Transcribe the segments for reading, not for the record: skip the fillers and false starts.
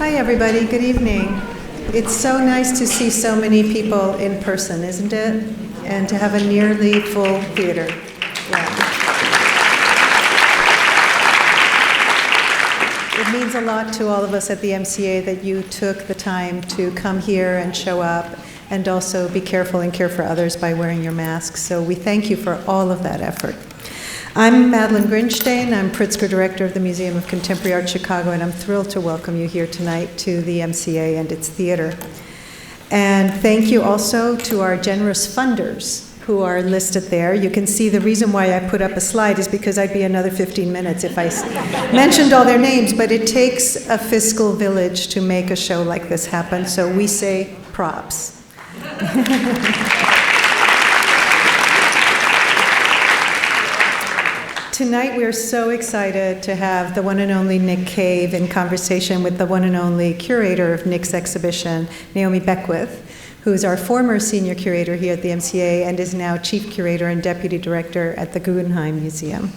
Hi, everybody. Good evening. It's so nice to see so many people in person, isn't it? And to have a nearly full theater. Yeah. It means a lot to all of us at the MCA that you took the time to come here and show up and also be careful and care for others by wearing your masks. So we thank you for all of that effort. I'm Madeline Grinstein. I'm Pritzker Director of the Museum of Contemporary Art Chicago, and I'm thrilled to welcome you here tonight to the MCA and its theater. And thank you also to our generous funders who are listed there. You can see the reason why I put up a slide is because I'd be another 15 minutes if I mentioned all their names, but it takes a fiscal village to make a show like this happen, so we say props. Tonight we are so excited to have the one and only Nick Cave in conversation with the one and only curator of Nick's exhibition, Naomi Beckwith, who is our former senior curator here at the MCA and is now chief curator and deputy director at the Guggenheim Museum.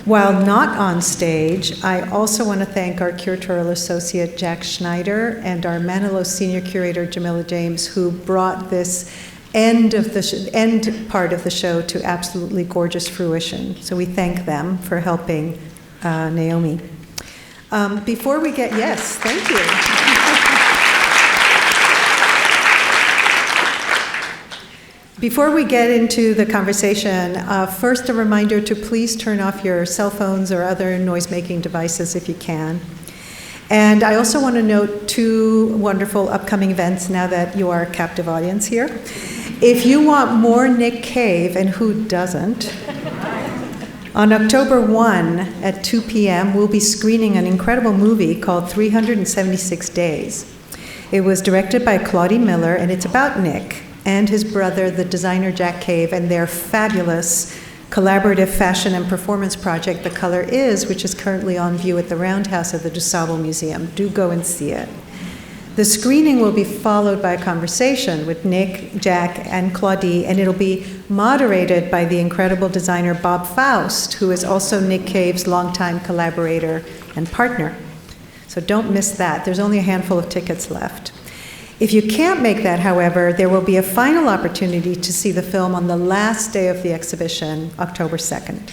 While not on stage, I also want to thank our curatorial associate, Jack Schneider, and our Manilow senior curator, Jamila James, who brought this end part of the show to absolutely gorgeous fruition. So we thank them for helping Naomi. Before we get, yes, thank you. Before we get into the conversation, first a reminder to please turn off your cell phones or other noise-making devices if you can. And I also want to note two wonderful upcoming events now that you are a captive audience here. If you want more Nick Cave, and who doesn't, on October 1 at 2 p.m., we'll be screening an incredible movie called 376 Days. It was directed by Claudie Miller, and it's about Nick and his brother, the designer Jack Cave, and their fabulous collaborative fashion and performance project, The Color Is, which is currently on view at the Roundhouse of the DuSable Museum. Do go and see it. The screening will be followed by a conversation with Nick, Jack, and Claudie, and it'll be moderated by the incredible designer Bob Faust, who is also Nick Cave's longtime collaborator and partner. So don't miss that. There's only a handful of tickets left. If you can't make that, however, there will be a final opportunity to see the film on the last day of the exhibition, October 2nd.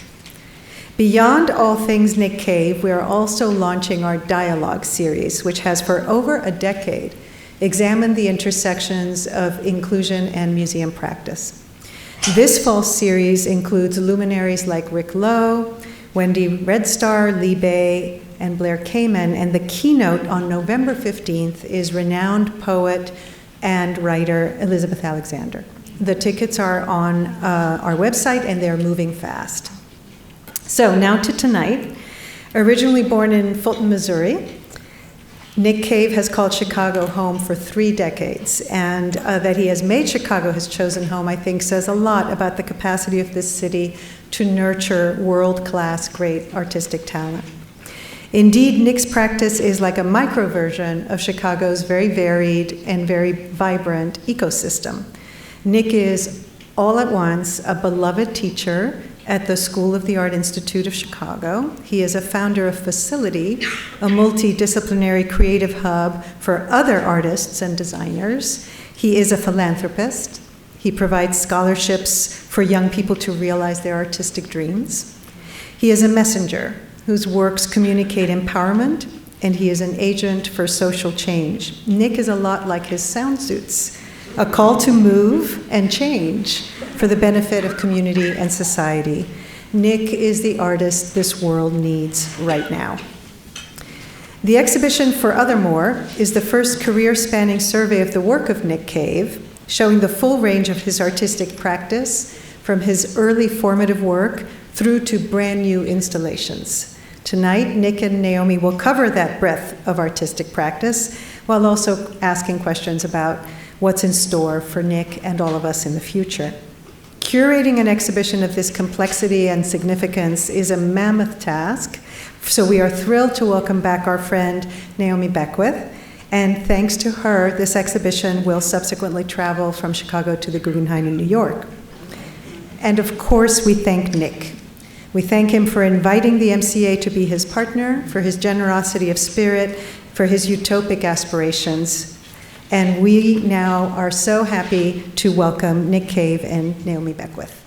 Beyond all things Nick Cave, we are also launching our Dialogue series, which has for over a decade examined the intersections of inclusion and museum practice. This fall series includes luminaries like Rick Lowe, Wendy Redstar, Lee Bay, and Blair Kamen, and the keynote on November 15th is renowned poet and writer Elizabeth Alexander. The tickets are on our website, and they're moving fast. So now to tonight. Originally born in Fulton, Missouri, Nick Cave has called Chicago home for 3 decades, and that he has made Chicago his chosen home, I think, says a lot about the capacity of this city to nurture world-class great artistic talent. Indeed, Nick's practice is like a micro version of Chicago's very varied and very vibrant ecosystem. Nick is all at once a beloved teacher at the School of the Art Institute of Chicago. He is a founder of Facility, a multidisciplinary creative hub for other artists and designers. He is a philanthropist. He provides scholarships for young people to realize their artistic dreams. He is a messenger whose works communicate empowerment, and he is an agent for social change. Nick is a lot like his sound suits, a call to move and change for the benefit of community and society. Nick is the artist this world needs right now. The exhibition Furthermore is the first career-spanning survey of the work of Nick Cave, showing the full range of his artistic practice, from his early formative work through to brand new installations. Tonight, Nick and Naomi will cover that breadth of artistic practice while also asking questions about what's in store for Nick and all of us in the future. Curating an exhibition of this complexity and significance is a mammoth task, so we are thrilled to welcome back our friend Naomi Beckwith, and thanks to her, this exhibition will subsequently travel from Chicago to the Guggenheim in New York. And of course, we thank Nick. We thank him for inviting the MCA to be his partner, for his generosity of spirit, for his utopic aspirations. And we now are so happy to welcome Nick Cave and Naomi Beckwith.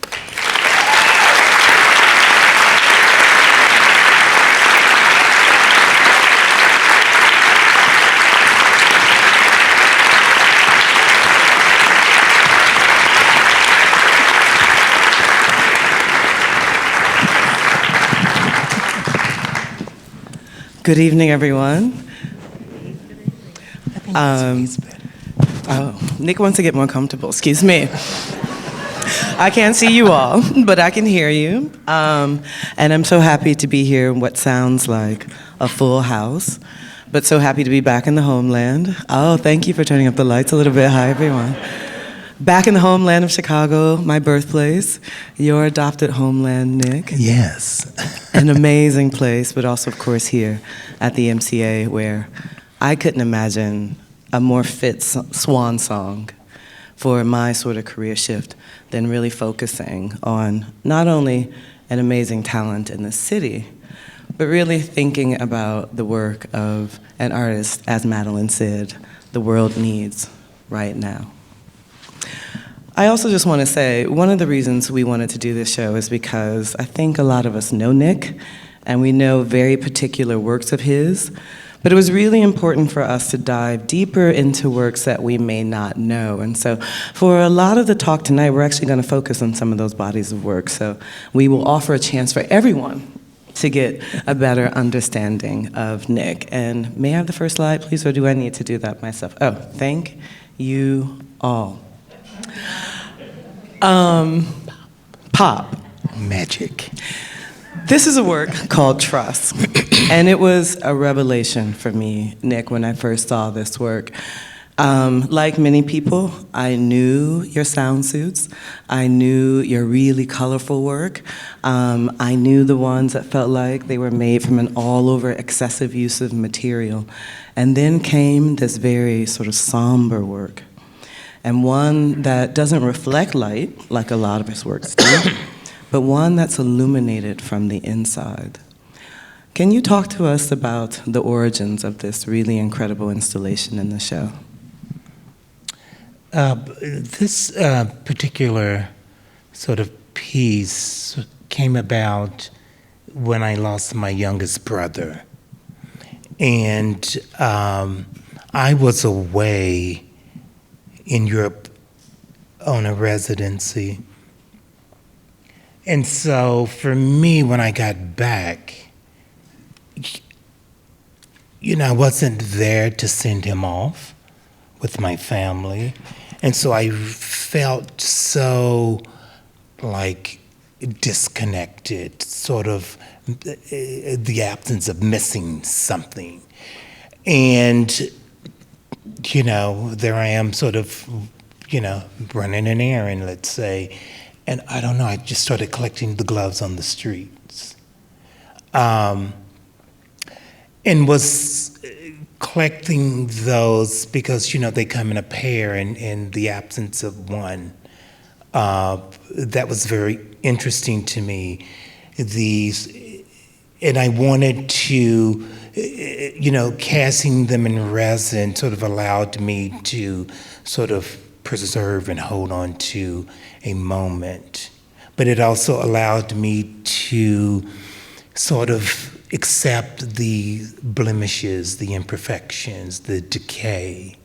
Good evening, everyone. Nick wants to get more comfortable, excuse me. I can't see you all, but I can hear you. And I'm so happy to be here in what sounds like a full house, but so happy to be back in the homeland. Oh, thank you for turning up the lights a little bit. Hi, everyone. Back in the homeland of Chicago, my birthplace, your adopted homeland, Nick. Yes. An amazing place, but also, of course, here at the MCA, where I couldn't imagine a more fit swan song for my sort of career shift than really focusing on not only an amazing talent in the city, but really thinking about the work of an artist, as Madeline said, the world needs right now. I also just want to say, one of the reasons we wanted to do this show is because I think a lot of us know Nick, and we know very particular works of his, but it was really important for us to dive deeper into works that we may not know. And so for a lot of the talk tonight, we're actually going to focus on some of those bodies of work. So we will offer a chance for everyone to get a better understanding of Nick. And may I have the first slide, please, or do I need to do that myself? Oh, thank you all. Pop. Magic. This is a work called Trust, and it was a revelation for me, Nick, when I first saw this work. Like many people, I knew your sound suits. I knew your really colorful work. I knew the ones that felt like they were made from an all-over excessive use of material. And then came this very sort of somber work, and one that doesn't reflect light like a lot of his works do, but one that's illuminated from the inside. Can you talk to us about the origins of this really incredible installation in the show? This particular sort of piece came about when I lost my youngest brother. And I was away in Europe on a residency. And so for me, when I got back, I wasn't there to send him off with my family. And so I felt so like disconnected, sort of the absence of missing something. And there I am sort of, running an errand, let's say. And I don't know, I just started collecting the gloves on the streets. And was collecting those because, they come in a pair, and in the absence of one, that was very interesting to me. And I wanted to, casting them in resin sort of allowed me to sort of preserve and hold on to a moment. But it also allowed me to sort of accept the blemishes, the imperfections, the decay.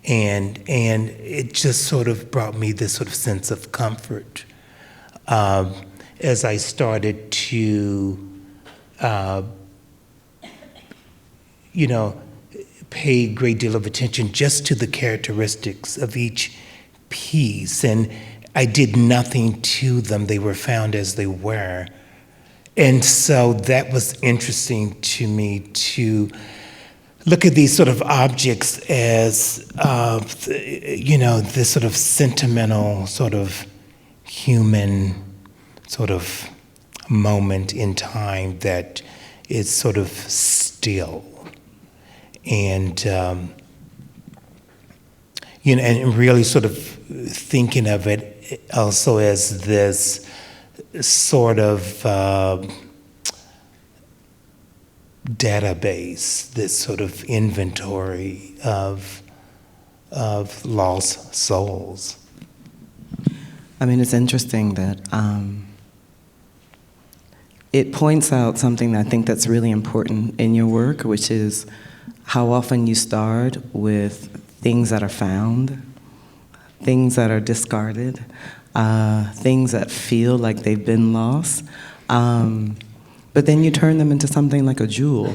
And it just sort of brought me this sort of sense of comfort as I started to pay a great deal of attention just to the characteristics of each piece. And I did nothing to them. They were found as they were. And so that was interesting to me to look at these sort of objects as, this sort of sentimental, sort of human sort of moment in time that is sort of still. And, and really sort of thinking of it also as this sort of database, this sort of inventory of lost souls. I mean, it's interesting that it points out something that I think that's really important in your work, which is how often you start with things that are found, things that are discarded, things that feel like they've been lost, but then you turn them into something like a jewel,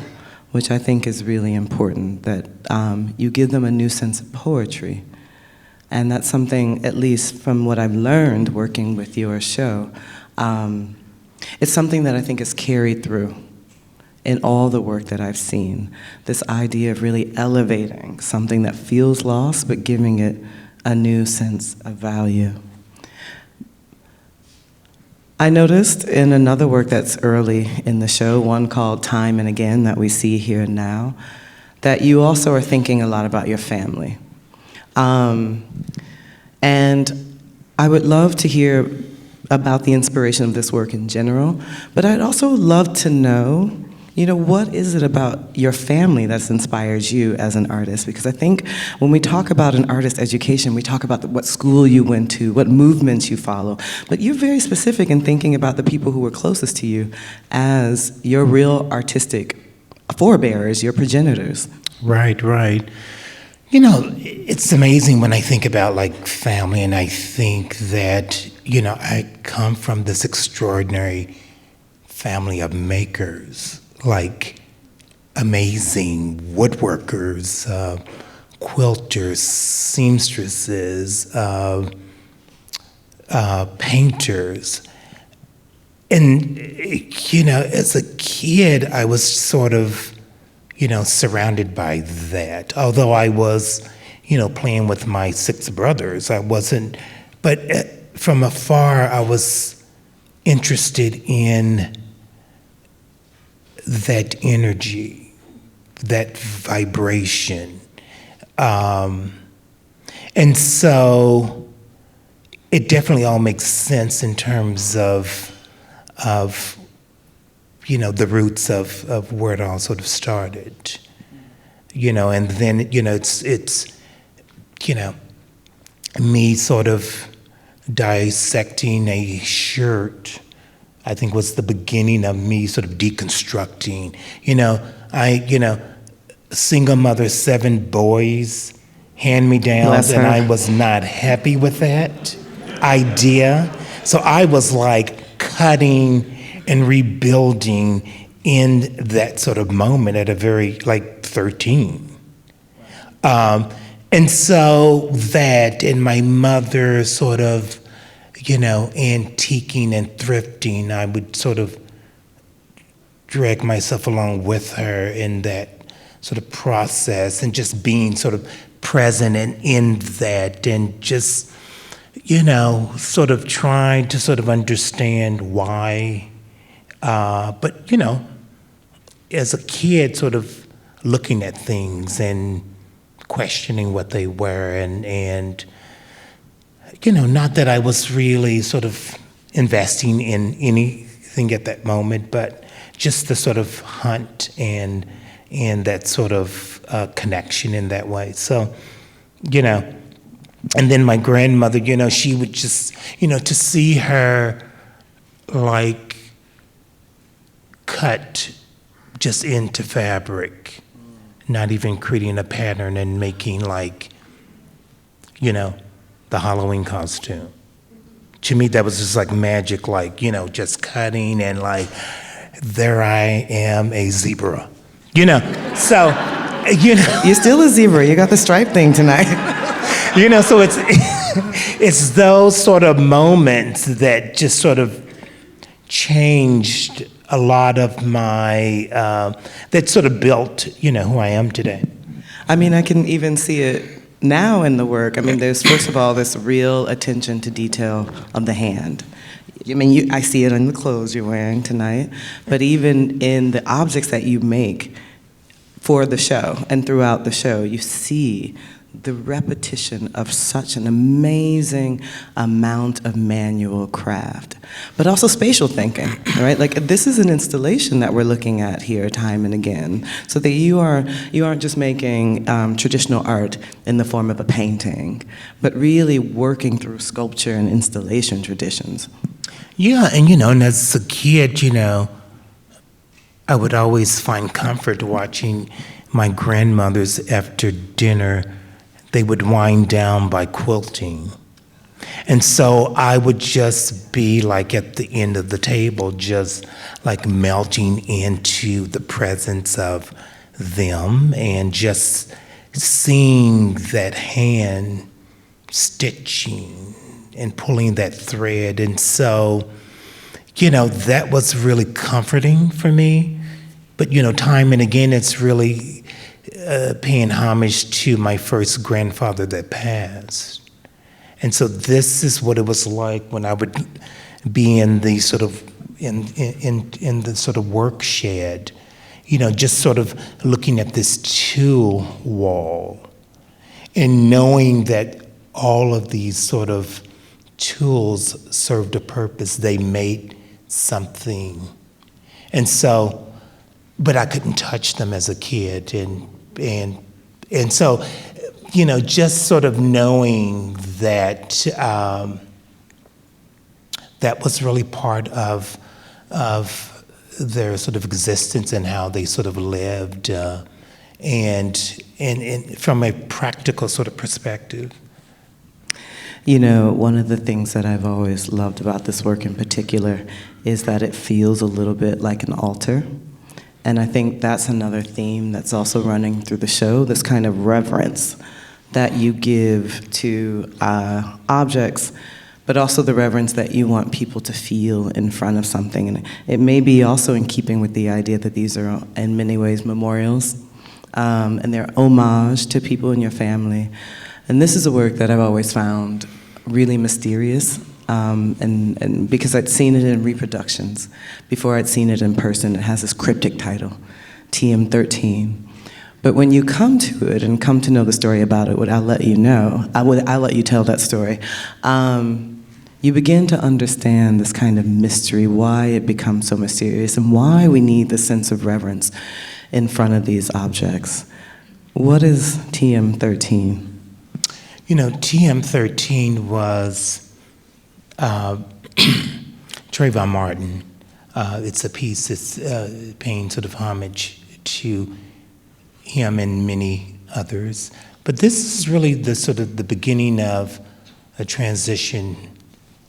which I think is really important, that you give them a new sense of poetry. And that's something, at least from what I've learned working with your show, it's something that I think is carried through in all the work that I've seen. This idea of really elevating something that feels lost, but giving it a new sense of value. I noticed in another work that's early in the show, one called Time and Again, that we see here and now, that you also are thinking a lot about your family. And I would love to hear about the inspiration of this work in general, but I'd also love to know, what is it about your family that's inspired you as an artist? Because I think when we talk about an artist education, we talk about what school you went to, what movements you follow, but you're very specific in thinking about the people who were closest to you as your real artistic forebearers, your progenitors. Right. It's amazing when I think about family, and I think that, I come from this extraordinary family of makers, amazing woodworkers, quilters, seamstresses, painters. And, as a kid, I was sort of, surrounded by that. Although I was, playing with my 6 brothers, I wasn't, but from afar, I was interested in that energy, that vibration. And so it definitely all makes sense in terms of the roots of where it all sort of started. And then, it's me sort of dissecting a shirt, I think was the beginning of me sort of deconstructing. Single mother, 7 boys, hand-me-downs, and I was not happy with that idea. So I was cutting and rebuilding in that sort of moment at a very, 13. And so that, and my mother sort of, antiquing and thrifting, I would sort of drag myself along with her in that sort of process, and just being sort of present and in that, and just, sort of trying to sort of understand why. But, as a kid, sort of looking at things and questioning what they were, and not that I was really sort of investing in anything at that moment, but just the sort of hunt and that sort of connection in that way. So, and then my grandmother, she would just, to see her cut just into fabric, not even creating a pattern, and making the Halloween costume. To me, that was just magic, just cutting, and there I am, a zebra. So, You're still a zebra, you got the stripe thing tonight. So it's those sort of moments that just sort of changed a lot of my, that sort of built, who I am today. I mean, I can even see it now in the work. I mean, there's, first of all, this real attention to detail of the hand. I mean, I see it in the clothes you're wearing tonight, but even in the objects that you make for the show and throughout the show, you see the repetition of such an amazing amount of manual craft, but also spatial thinking, right? Like, this is an installation that we're looking at here time and again, so that you aren't just making traditional art in the form of a painting, but really working through sculpture and installation traditions. Yeah, and as a kid, I would always find comfort watching my grandmothers after dinner. They would wind down by quilting. And so I would just be like at the end of the table, just like melting into the presence of them and just seeing that hand stitching and pulling that thread. And so, that was really comforting for me. But, time and again, it's really paying homage to my first grandfather that passed. And so this is what it was like when I would be in the sort of in the sort of work shed, just sort of looking at this tool wall and knowing that all of these sort of tools served a purpose. They made something. And so, but I couldn't touch them as a kid. And so, just sort of knowing that that was really part of their sort of existence and how they sort of lived, and from a practical sort of perspective. One of the things that I've always loved about this work in particular is that it feels a little bit like an altar. And I think that's another theme that's also running through the show, this kind of reverence that you give to objects, but also the reverence that you want people to feel in front of something. And it may be also in keeping with the idea that these are in many ways memorials, and they're homage to people in your family. And this is a work that I've always found really mysterious, and because I'd seen it in reproductions, before I'd seen it in person. It has this cryptic title, TM13. But when you come to it and come to know the story about it, I'll let you know, I'll let you tell that story, you begin to understand this kind of mystery, why it becomes so mysterious, and why we need this sense of reverence in front of these objects. What is TM13? TM13 was Trayvon Martin. It's a piece that's paying sort of homage to him and many others. But this is really the sort of the beginning of a transition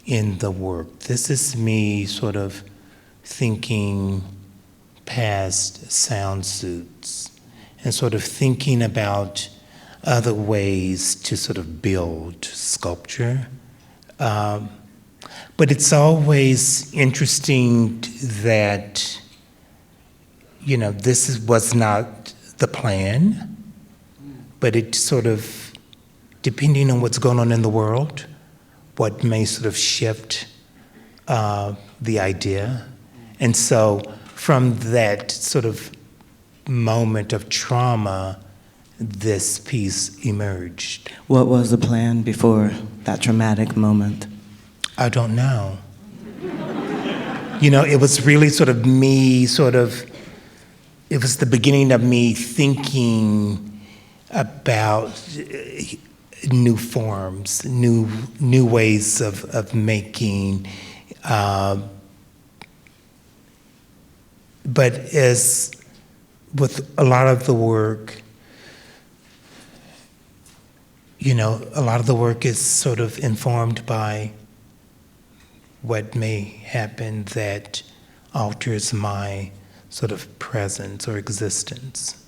in the work. This is me sort of thinking past sound suits and sort of thinking about other ways to sort of build sculpture. But it's always interesting that, this was not the plan, but it sort of, depending on what's going on in the world, what may sort of shift the idea. And so from that sort of moment of trauma, this piece emerged. What was the plan before that traumatic moment? I don't know. It was really sort of me, it was the beginning of me thinking about new forms, new ways of making. But as with a lot of the work, a lot of the work is sort of informed by what may happen that alters my sort of presence or existence.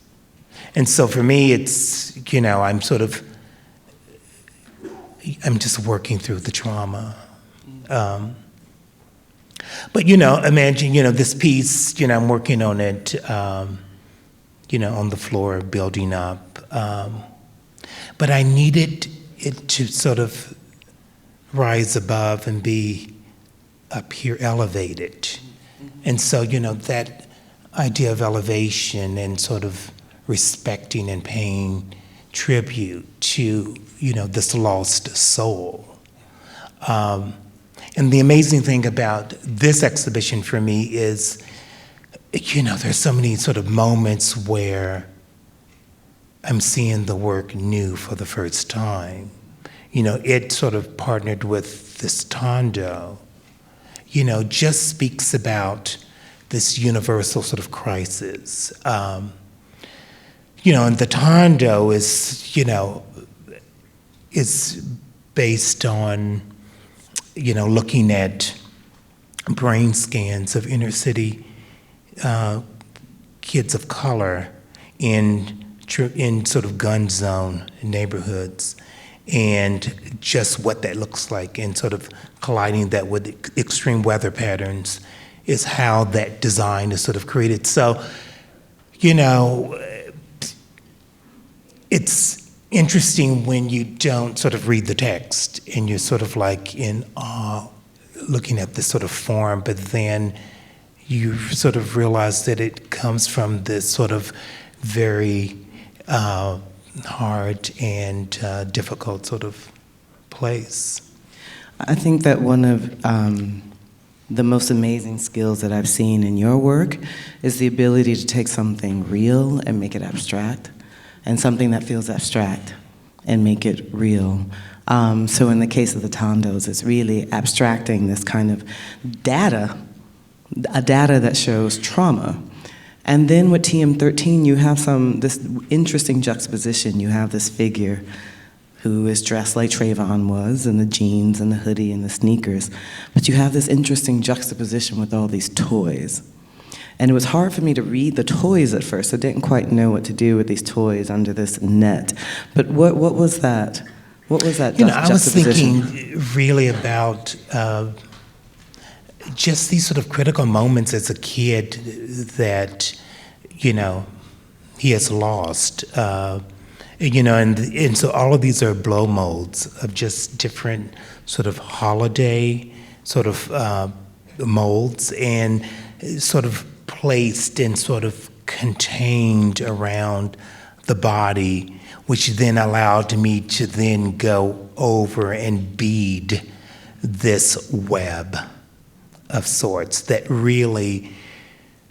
And so for me, it's, I'm just working through the trauma. But, imagine, this piece, I'm working on it, on the floor, building up. But I needed it to sort of rise above and be up here elevated. And so, that idea of elevation and sort of respecting and paying tribute to, this lost soul. And the amazing thing about this exhibition for me is, there's so many sort of moments where I'm seeing the work new for the first time. It sort of partnered with this Tondo, just speaks about this universal sort of crisis. And the Tondo is based on, looking at brain scans of inner city kids of color in sort of gun zone neighborhoods, and just what that looks like, and sort of colliding that with extreme weather patterns is how that design is sort of created. So, it's interesting when you don't sort of read the text and you're sort of like in awe looking at this sort of form, but then you sort of realize that it comes from this sort of very hard and difficult sort of place. I think that one of the most amazing skills that I've seen in your work is the ability to take something real and make it abstract, and something that feels abstract and make it real. So in the case of the Tondos, it's really abstracting this kind of data, a data that shows trauma. And then with TM13, you have this interesting juxtaposition. You have this figure who is dressed like Trayvon was, in the jeans and the hoodie and the sneakers. But you have this interesting juxtaposition with all these toys. And it was hard for me to read the toys at first. I didn't quite know what to do with these toys under this net. But what was that? What was that I was juxtaposition? thinking really about just these sort of critical moments as a kid that, he has lost. And so all of these are blow molds of just different sort of holiday sort of molds, and sort of placed and sort of contained around the body, which then allowed me to then go over and bead this web of sorts that really,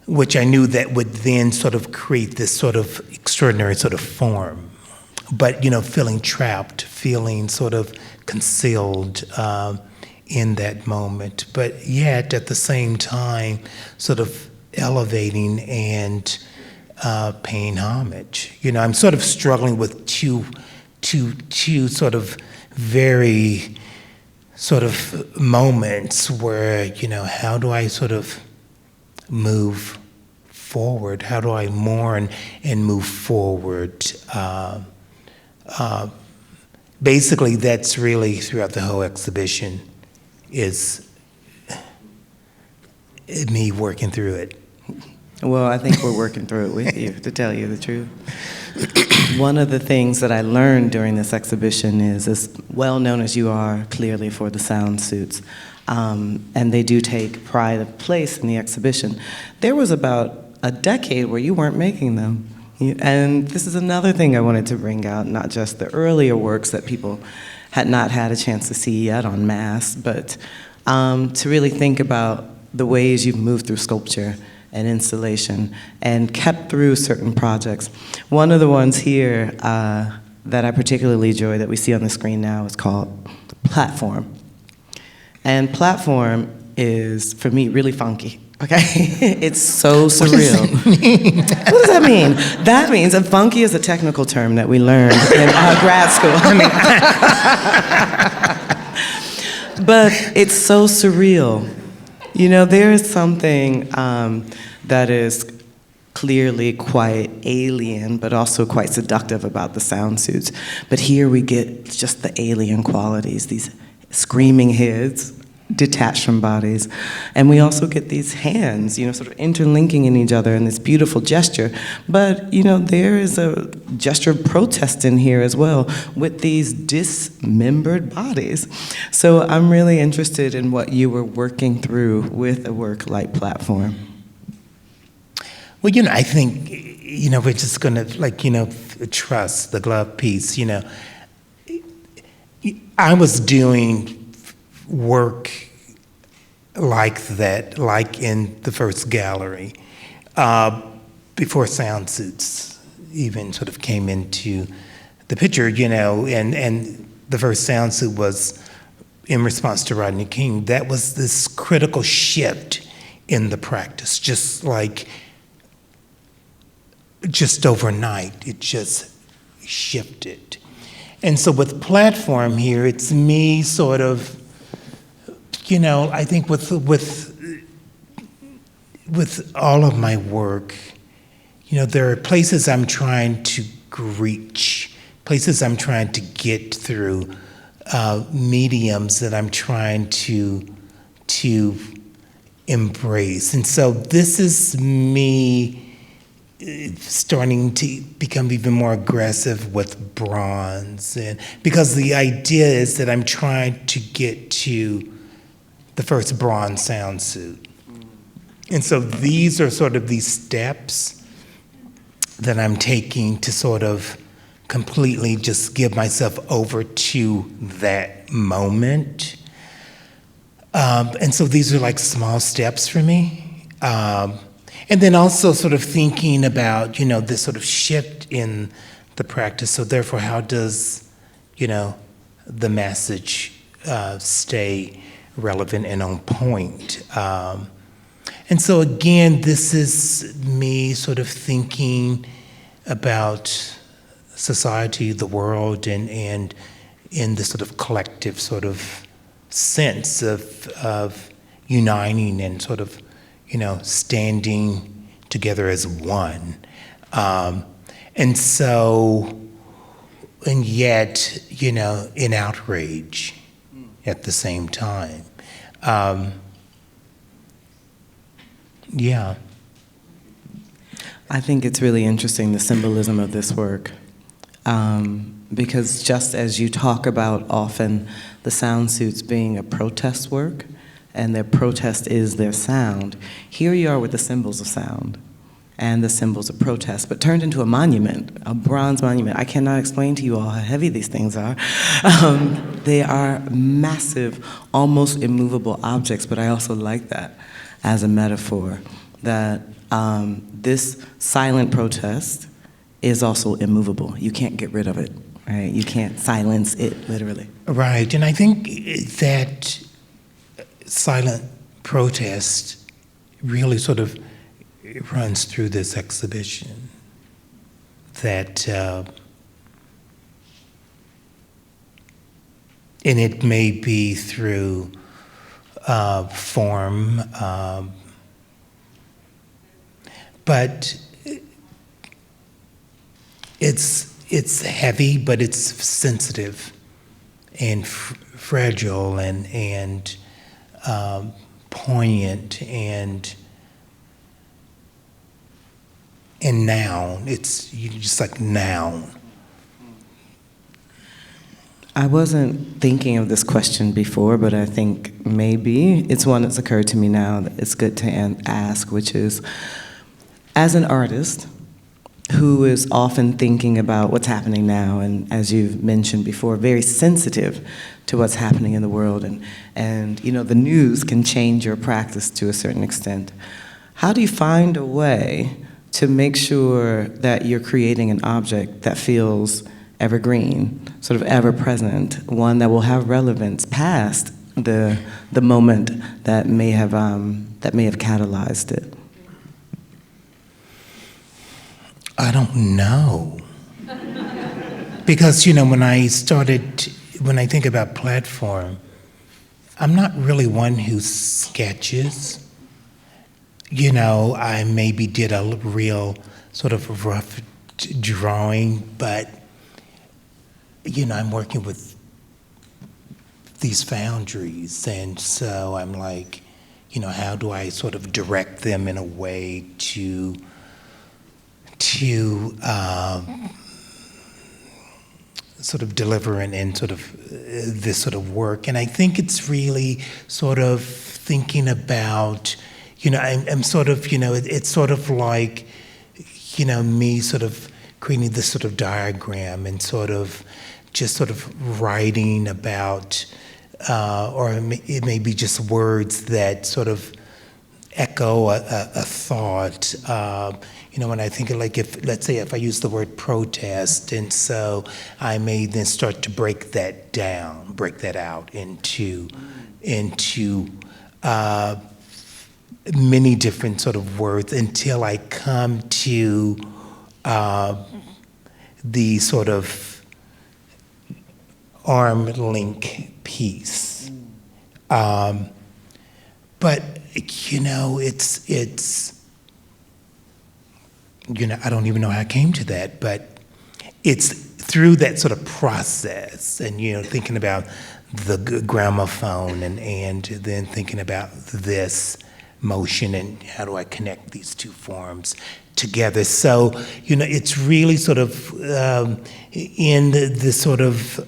which I knew that would then sort of create this sort of extraordinary sort of form. But, feeling trapped, feeling sort of concealed in that moment, but yet at the same time sort of elevating and paying homage. I'm sort of struggling with two sort of very sort of moments where, how do I sort of move forward? How do I mourn and move forward? Basically, that's really throughout the whole exhibition, is me working through it. Well, I think we're working through it with you, to tell you the truth. One of the things that I learned during this exhibition is, as well known as you are clearly for the sound suits, and they do take pride of place in the exhibition, there was about a decade where you weren't making them. And this is another thing I wanted to bring out, not just the earlier works that people had not had a chance to see yet en masse, but to really think about the ways you've moved through sculpture and installation and kept through certain projects. One of the ones here that I particularly enjoy that we see on the screen now is called Platform. And Platform is, for me, really funky. Okay, it's so surreal. What does that mean? That means, and funky is a technical term that we learned in grad school. But it's so surreal. There is something that is clearly quite alien, but also quite seductive about the sound suits. But here we get just the alien qualities, these screaming heads, detached from bodies. And we also get these hands, sort of interlinking in each other in this beautiful gesture. But, there is a gesture of protest in here as well with these dismembered bodies. So I'm really interested in what you were working through with a work like Platform. Well, I think, we're just going to, trust the glove piece. I was doing work like that, like in the first gallery, before sound suits even sort of came into the picture, and the first sound suit was in response to Rodney King. That was this critical shift in the practice, just overnight, it just shifted. And so with platform here, it's me sort of, I think with all of my work, there are places I'm trying to reach, places I'm trying to get through, mediums that I'm trying to embrace. And so this is me starting to become even more aggressive with bronze, and because the idea is that I'm trying to get to the first bronze sound suit. And so these are sort of these steps that I'm taking to sort of completely just give myself over to that moment. And so these are like small steps for me. And then also sort of thinking about, this sort of shift in the practice. So therefore, how does, the message stay relevant and on point? And so again, this is me sort of thinking about society, the world, and in this sort of collective sort of sense of uniting and sort of, standing together as one. And so, and yet, in outrage at the same time. Yeah. I think it's really interesting, the symbolism of this work, because just as you talk about often the sound suits being a protest work, and their protest is their sound, here you are with the symbols of sound and the symbols of protest, but turned into a monument, a bronze monument. I cannot explain to you all how heavy these things are. They are massive, almost immovable objects, but I also like that as a metaphor, that this silent protest is also immovable. You can't get rid of it, right? You can't silence it, literally. Right, and I think that silent protest really sort of runs through this exhibition. That, and it may be through form, but it's heavy, but it's sensitive and fragile and poignant and noun. It's just like noun. I wasn't thinking of this question before, but I think maybe it's one that's occurred to me now that it's good to ask, which is, as an artist who is often thinking about what's happening now, and as you've mentioned before, very sensitive to what's happening in the world, and the news can change your practice to a certain extent. How do you find a way to make sure that you're creating an object that feels evergreen, sort of ever-present, one that will have relevance past the moment that may have catalyzed it? I don't know. Because, when I think about platform, I'm not really one who sketches. I maybe did a real sort of rough drawing, but, I'm working with these foundries, and so I'm like, how do I sort of direct them in a way to sort of deliver and sort of this sort of work. And I think it's really sort of thinking about, I'm sort of, it's sort of like me sort of creating this sort of diagram and sort of just sort of writing about, or it may be just words that sort of echo a thought. When I think of let's say if I use the word protest, and so I may then start to break that out into many different sort of words until I come to the sort of arm link piece. But it's I don't even know how I came to that, but it's through that sort of process, and thinking about the gramophone, and then thinking about this motion and how do I connect these two forms together. So it's really sort of in this sort of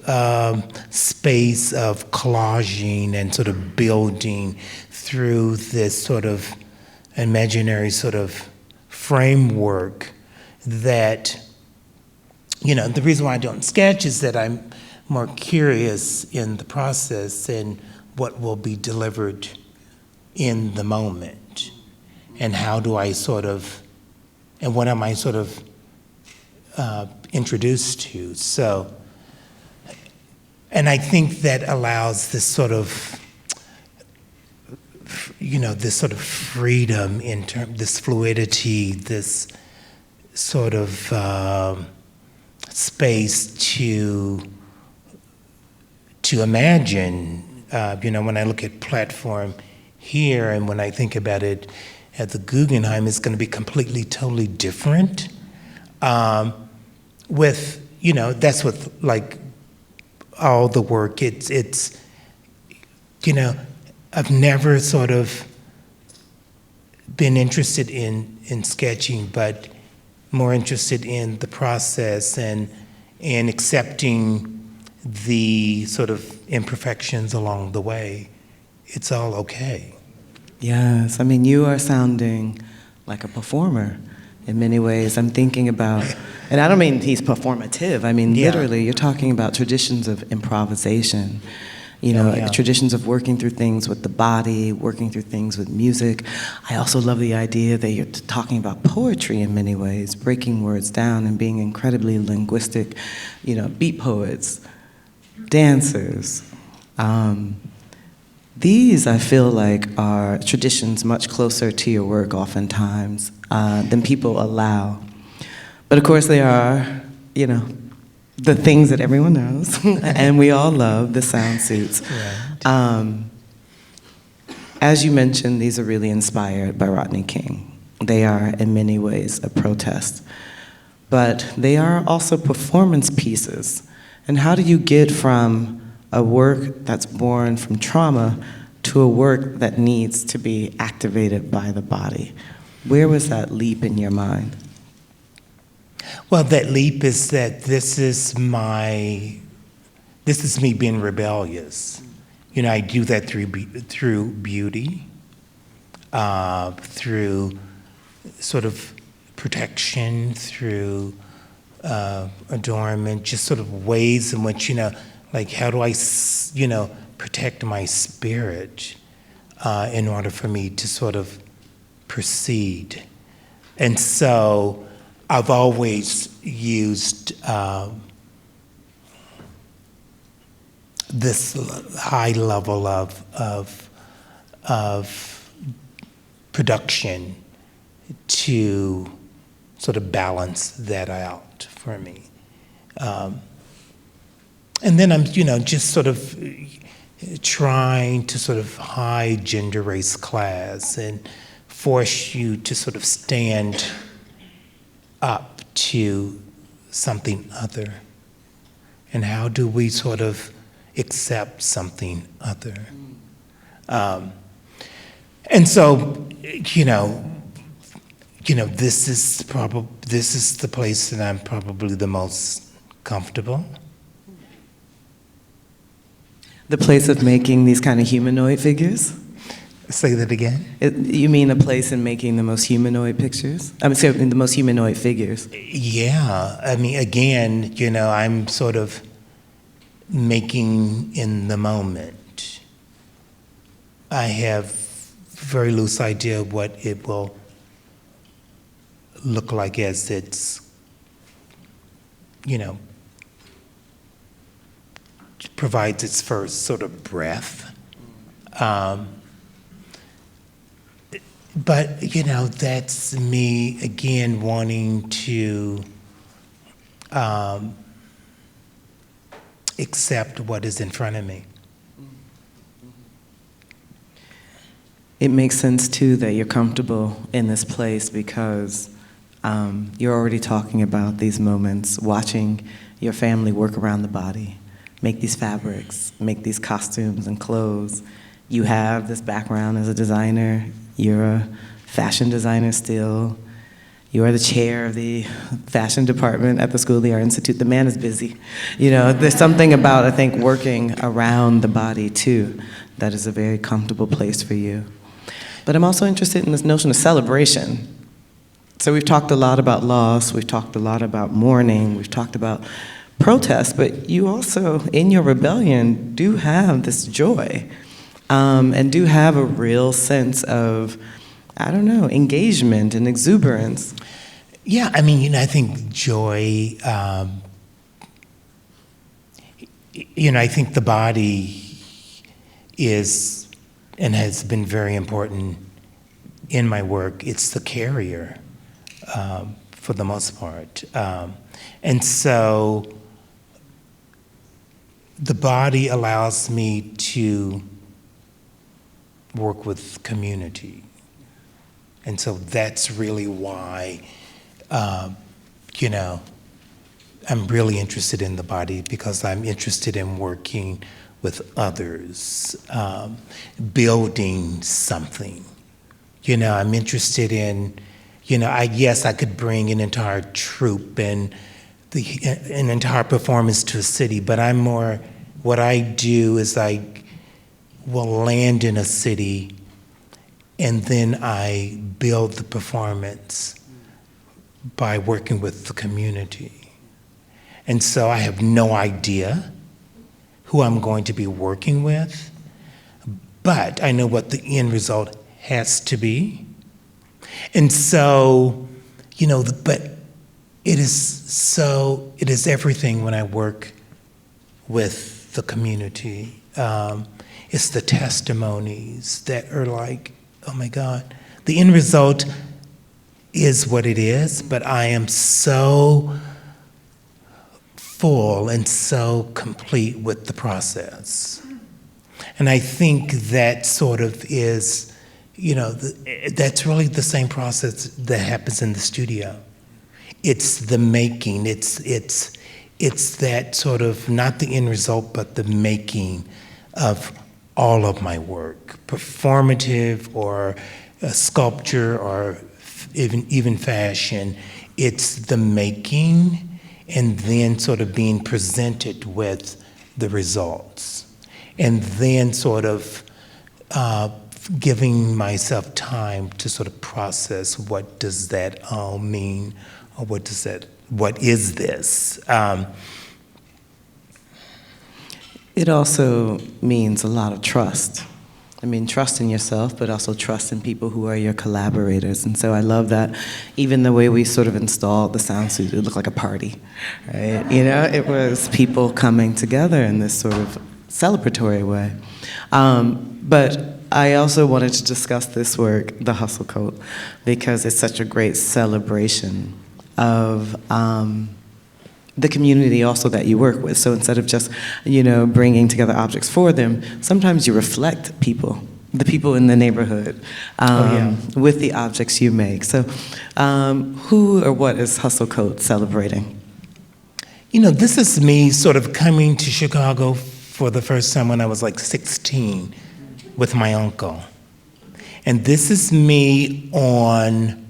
space of collaging and sort of building through this sort of imaginary sort of framework that, the reason why I don't sketch is that I'm more curious in the process and what will be delivered in the moment, and how do I sort of, and what am I sort of introduced to. So, and I think that allows this sort of, this sort of freedom this fluidity, this sort of space to imagine. When I look at platform here, and when I think about it at the Guggenheim, it's going to be completely, totally different. That's with like all the work. It's I've never sort of been interested in sketching, but more interested in the process and accepting the sort of imperfections along the way. It's all okay. Yes, you are sounding like a performer in many ways. I'm thinking about, and I don't mean he's performative, literally, you're talking about traditions of improvisation, traditions of working through things with the body, working through things with music. I also love the idea that you're talking about poetry in many ways, breaking words down and being incredibly linguistic, beat poets, dancers. These, I feel like, are traditions much closer to your work oftentimes than people allow. But of course they are, the things that everyone knows and we all love, the sound suits. Right. As you mentioned, these are really inspired by Rodney King. They are, in many ways, a protest. But they are also performance pieces. And how do you get from a work that's born from trauma to a work that needs to be activated by the body? Where was that leap in your mind? Well, that leap is that this is me being rebellious. I do that through beauty, through sort of protection, through adornment, just sort of ways in which, like how do I, protect my spirit in order for me to sort of proceed. And so I've always used this high level of production to sort of balance that out for me. And then I'm, just sort of trying to sort of hide gender, race, class, and force you to sort of stand up to something other. And how do we sort of accept something other? And so, this is the place that I'm probably the most comfortable. The place of making these kind of humanoid figures? Say that again? You mean a place in making the most humanoid pictures? I mean, sorry, the most humanoid figures. Yeah, I mean, again, I'm sort of making in the moment. I have very loose idea of what it will look like as it's, provides its first sort of breath. But, that's me, again, wanting to accept what is in front of me. It makes sense, too, that you're comfortable in this place because you're already talking about these moments, watching your family work around the body, make these fabrics, make these costumes and clothes. You have this background as a designer. You're a fashion designer still. You are the chair of the fashion department at the School of the Art Institute. The man is busy. There's something about, I think, working around the body, too, that is a very comfortable place for you. But I'm also interested in this notion of celebration. So we've talked a lot about loss, we've talked a lot about mourning, we've talked about protest, but you also, in your rebellion, do have this joy and do have a real sense of, engagement and exuberance. Yeah, I mean, I think joy, I think the body is and has been very important in my work. It's the carrier for the most part. And so the body allows me to work with community. And so that's really why, I'm really interested in the body, because I'm interested in working with others, building something. I'm interested in, I could bring an entire troupe and an entire performance to a city, but I'm more, what I do is I will land in a city and then I build the performance by working with the community. And so I have no idea who I'm going to be working with, but I know what the end result has to be. And so, but it is everything when I work with the community. It's the testimonies that are like, oh my God, the end result is what it is, but I am so full and so complete with the process. And I think that sort of is, that's really the same process that happens in the studio. It's the making, it's that sort of, not the end result, but the making of all of my work, performative or sculpture or even fashion. It's the making and then sort of being presented with the results. And then sort of giving myself time to sort of process, what does that all mean? Or what is this? It also means a lot of trust. I mean, trust in yourself, but also trust in people who are your collaborators. And so I love that even the way we sort of installed the sound suite, it looked like a party, right? It was people coming together in this sort of celebratory way. But I also wanted to discuss this work, The Hustle Coat, because it's such a great celebration of the community also that you work with. So instead of just, bringing together objects for them, sometimes you reflect people, the people in the neighborhood, with the objects you make. So who or what is Hustle Coat celebrating? This is me sort of coming to Chicago for the first time when I was like 16 with my uncle. And this is me on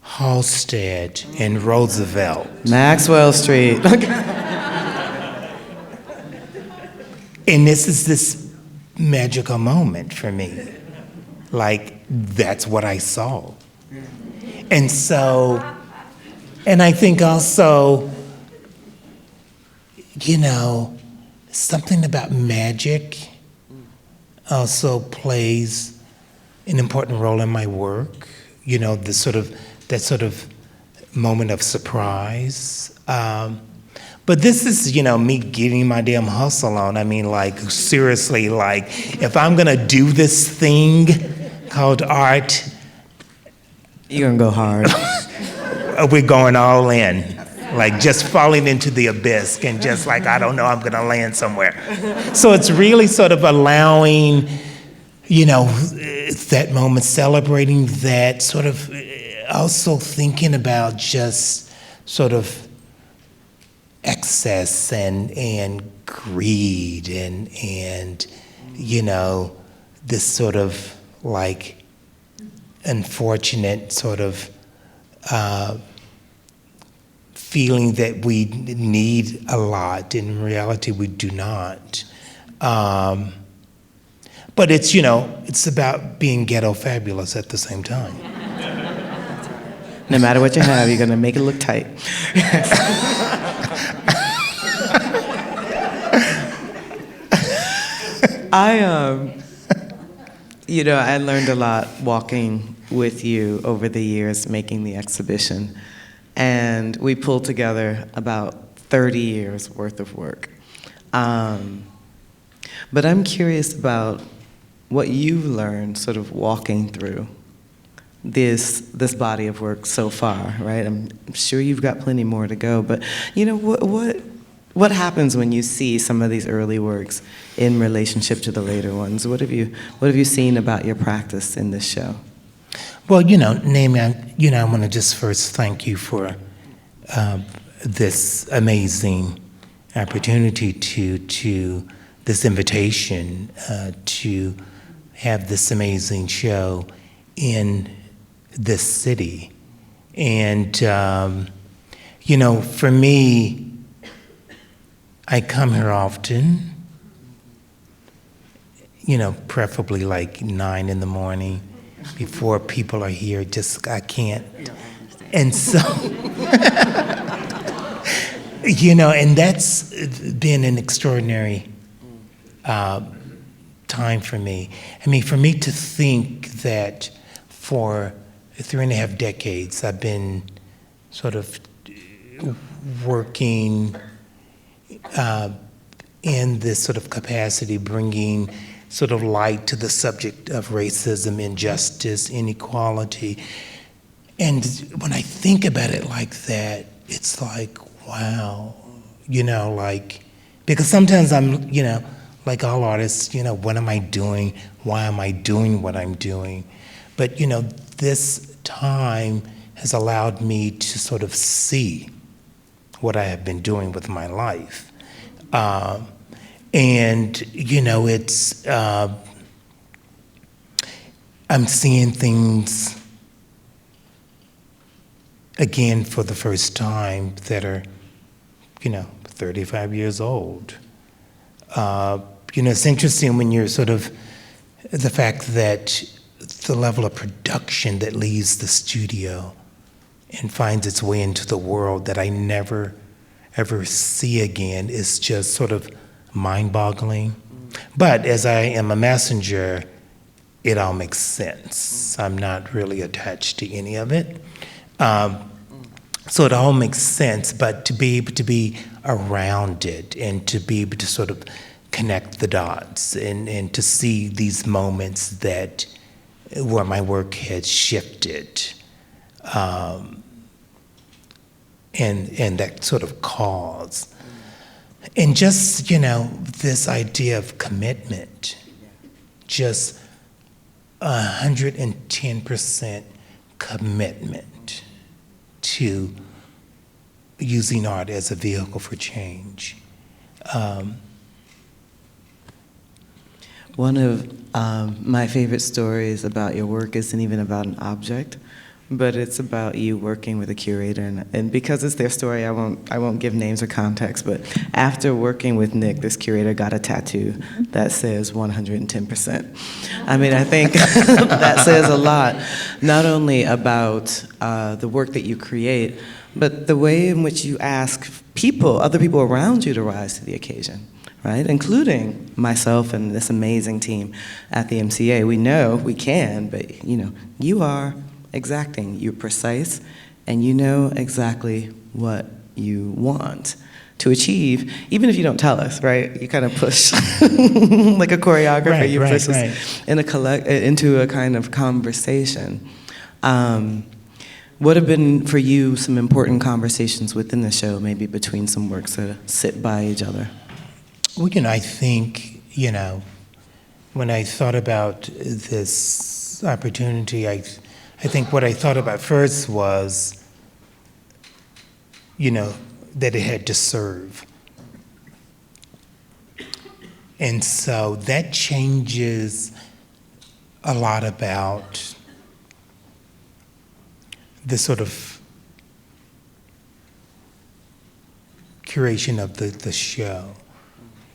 Halsted and Roosevelt. Maxwell Street. And this is this magical moment for me. like that's what I saw. And so, and I think also, you know, something about magic also plays an important role in my work. You know, that sort of moment of surprise. But this is, you know, me getting my damn hustle on. I mean, like, seriously, like, if I'm gonna do this thing called art, You're gonna go hard. we're going all in. Like, just falling into the abyss and just like, I don't know, I'm gonna land somewhere. So it's really sort of allowing, you know, that moment, celebrating that, sort of also thinking about just sort of excess and greed and you know, this sort of like unfortunate sort of feeling that we need a lot. In reality, we do not. But it's, you know, it's about being ghetto fabulous at the same time. No matter what you have, you're gonna make it look tight. You know, I learned a lot walking with you over the years, making the exhibition. And we pulled together about 30 years worth of work. But I'm curious about what you've learned sort of walking through this body of work so far, right? I'm sure you've got plenty more to go, but you know, what happens when you see some of these early works in relationship to the later ones? What have you seen about your practice in this show? Well, you know, Naomi, I want to just first thank you for this amazing opportunity to this invitation to have this amazing show in this city. And, you know, for me, I come here often, you know, preferably like 9 in the morning before people are here. Just, I can't. And so, you know, and that's been an extraordinary time for me. I mean, for me to think that for 3.5 decades, I've been sort of working in this sort of capacity, bringing sort of light to the subject of racism, injustice, inequality. And when I think about it like that, it's like, wow, you know, like, because sometimes I'm, you know, like all artists, you know, what am I doing? Why am I doing what I'm doing? But, you know, this time has allowed me to sort of see what I have been doing with my life. And, you know, it's, I'm seeing things again for the first time that are, you know, 35 years old. You know, it's interesting when you're sort of, the fact that the level of production that leaves the studio and finds its way into the world that I never ever see again is just sort of mind-boggling. But as I am a messenger, it all makes sense. I'm not really attached to any of it. So it all makes sense, but to be able to be around it and to be able to sort of connect the dots and to see these moments that where my work had shifted, and that sort of cause. And just, you know, this idea of commitment, just 110% commitment to using art as a vehicle for change. One of my favorite stories about your work isn't even about an object, but it's about you working with a curator, and because it's their story, I won't give names or context, but after working with Nick, this curator got a tattoo that says 110%. I mean, I think that says a lot, not only about the work that you create, but the way in which you ask other people around you to rise to the occasion, right? Including myself and this amazing team at the MCA. We know we can, but you are exacting, you're precise, and you know exactly what you want to achieve, even if you don't tell us, right? You kind of push, like a choreographer, you push us into a kind of conversation. What have been, for you, some important conversations within the show, maybe between some works that sit by each other? Well, I think, when I thought about this opportunity, I think what I thought about first was, that it had to serve. And so that changes a lot about the sort of curation of the show,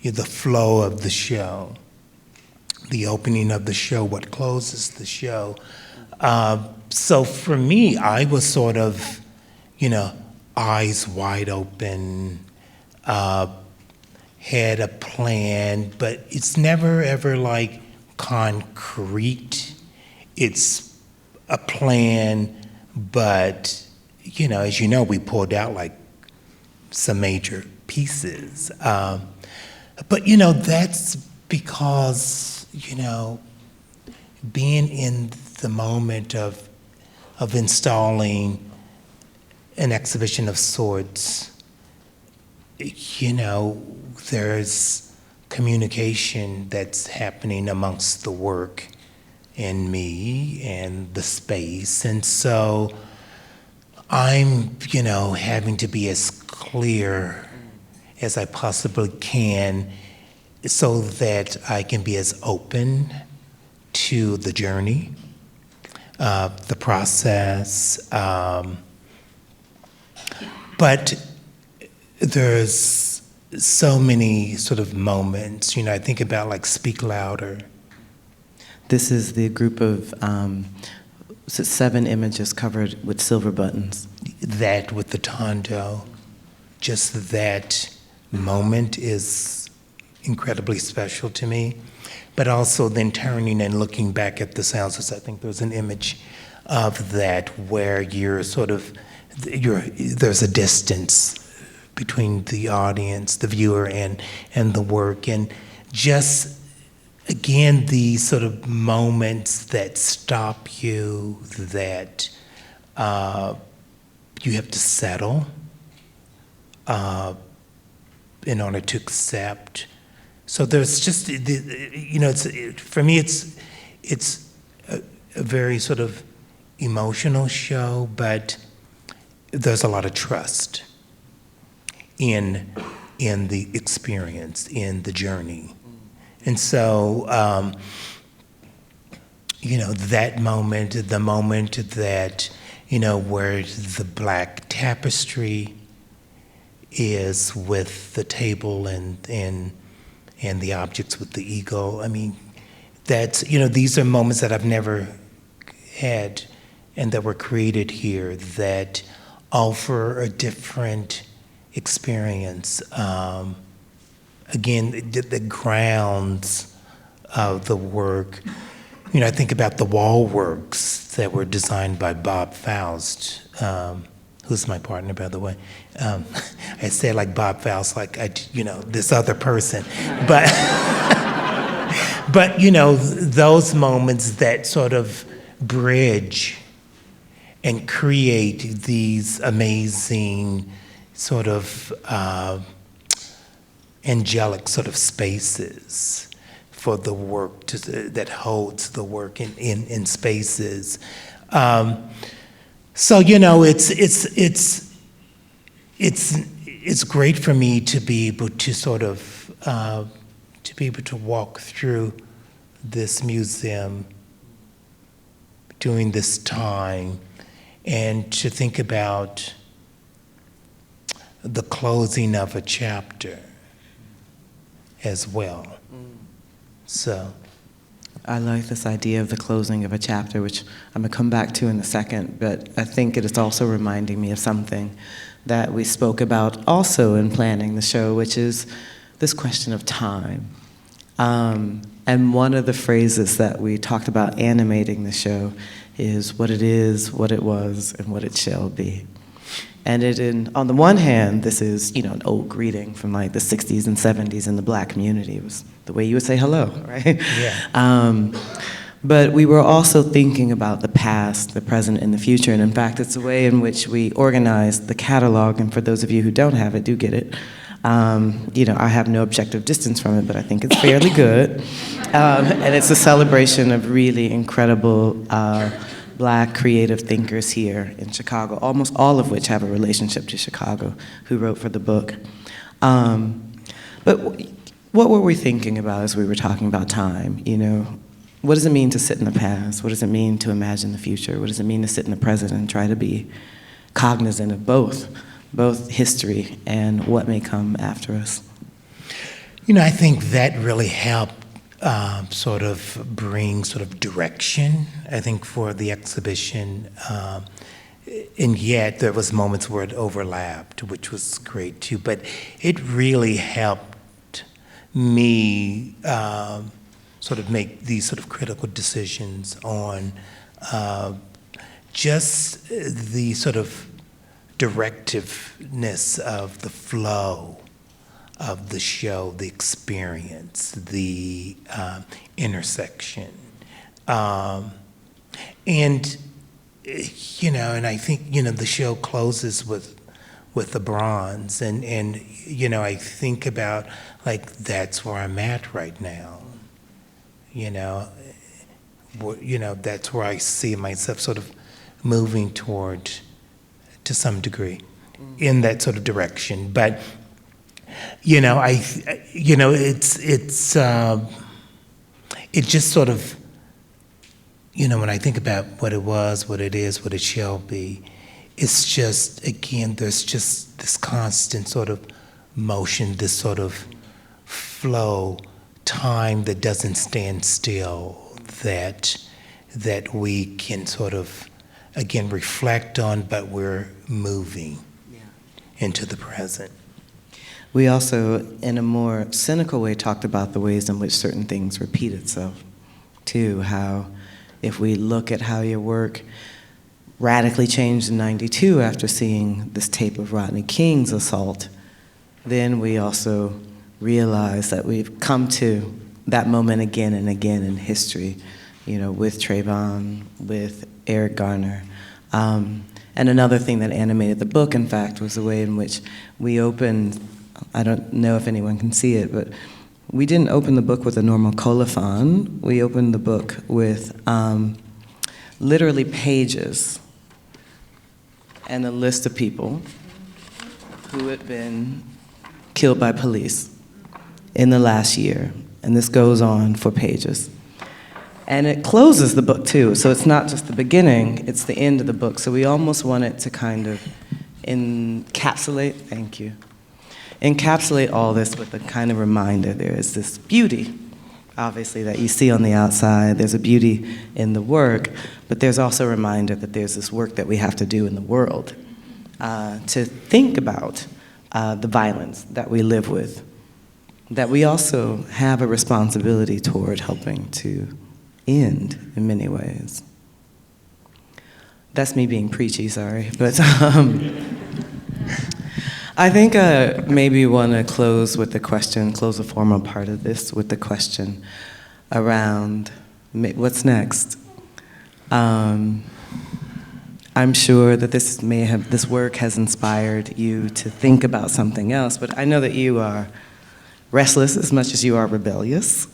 the flow of the show, the opening of the show, what closes the show. So for me, I was sort of, eyes wide open, had a plan, but it's never ever like concrete. It's a plan, but as you know, we pulled out like some major pieces. But that's because being in the moment of installing an exhibition of sorts, there's communication that's happening amongst the work and me and the space. And so I'm, having to be as clear as I possibly can so that I can be as open to the journey, the process. But there's so many sort of moments, I think about like Speak Louder. This is the group of 7 images covered with silver buttons. That with the Tondo, just that moment is incredibly special to me. But also then turning and looking back at the sounds, I think there's an image of that where you're sort of, there's a distance between the audience, the viewer, and the work. And just, again, these sort of moments that stop you, that you have to settle in order to accept. So there's just, for me, it's a very sort of emotional show, but there's a lot of trust in the experience, in the journey. And so, that moment, the moment that, where the black tapestry is with the table and the objects with the eagle. I mean, that's, these are moments that I've never had and that were created here that offer a different experience. Again, the grounds of the work. I think about the wall works that were designed by Bob Faust, who's my partner, by the way. I say like Bob Faust, like this other person, but those moments that sort of bridge and create these amazing sort of angelic sort of spaces for the work that holds the work in spaces. So it's great for me to be able to sort of to walk through this museum during this time and to think about the closing of a chapter as well. So I like this idea of the closing of a chapter, which I'm going to come back to in a second, but I think it is also reminding me of something that we spoke about also in planning the show, which is this question of time. And one of the phrases that we talked about animating the show is what it is, what it was, and what it shall be. And on the one hand, this is, an old greeting from like the 60s and 70s in the Black community. It was the way you would say hello, right? yeah. But we were also thinking about the past, the present, and the future. And in fact, it's the way in which we organized the catalog. And for those of you who don't have it, do get it. I have no objective distance from it, but I think it's fairly good. And it's a celebration of really incredible Black creative thinkers here in Chicago, almost all of which have a relationship to Chicago, who wrote for the book. But what were we thinking about as we were talking about time? What does it mean to sit in the past? What does it mean to imagine the future? What does it mean to sit in the present and try to be cognizant of both history and what may come after us? I think that really helped sort of bring sort of direction, I think, for the exhibition. And yet there was moments where it overlapped, which was great too. But it really helped me sort of make these sort of critical decisions on just the sort of directiveness of the flow of the show, the experience, the intersection. And I think, the show closes with the bronze. And I think about, like, that's where I'm at right now. That's where I see myself sort of moving toward, to some degree, in that sort of direction. But it just sort of, when I think about what it was, what it is, what it shall be, it's just, again, there's just this constant sort of motion, this sort of flow, time that doesn't stand still, that we can sort of, again, reflect on, but we're moving into the present. We also, in a more cynical way, talked about the ways in which certain things repeat itself, too. How, if we look at how your work radically changed in '92 after seeing this tape of Rodney King's assault, then we also realize that we've come to that moment again and again in history, with Trayvon, with Eric Garner. And another thing that animated the book, in fact, was the way in which we opened. I don't know if anyone can see it, but we didn't open the book with a normal colophon. We opened the book with literally pages and a list of people who had been killed by police in the last year. And this goes on for pages. And it closes the book, too. So it's not just the beginning, it's the end of the book. So we almost want it to kind of encapsulate all this with a kind of reminder. There is this beauty, obviously, that you see on the outside. There's a beauty in the work, but there's also a reminder that there's this work that we have to do in the world to think about the violence that we live with, that we also have a responsibility toward helping to end in many ways. That's me being preachy, sorry, but I think maybe want to close the formal part of this with the question around what's next. I'm sure that this work has inspired you to think about something else, but I know that you are restless as much as you are rebellious.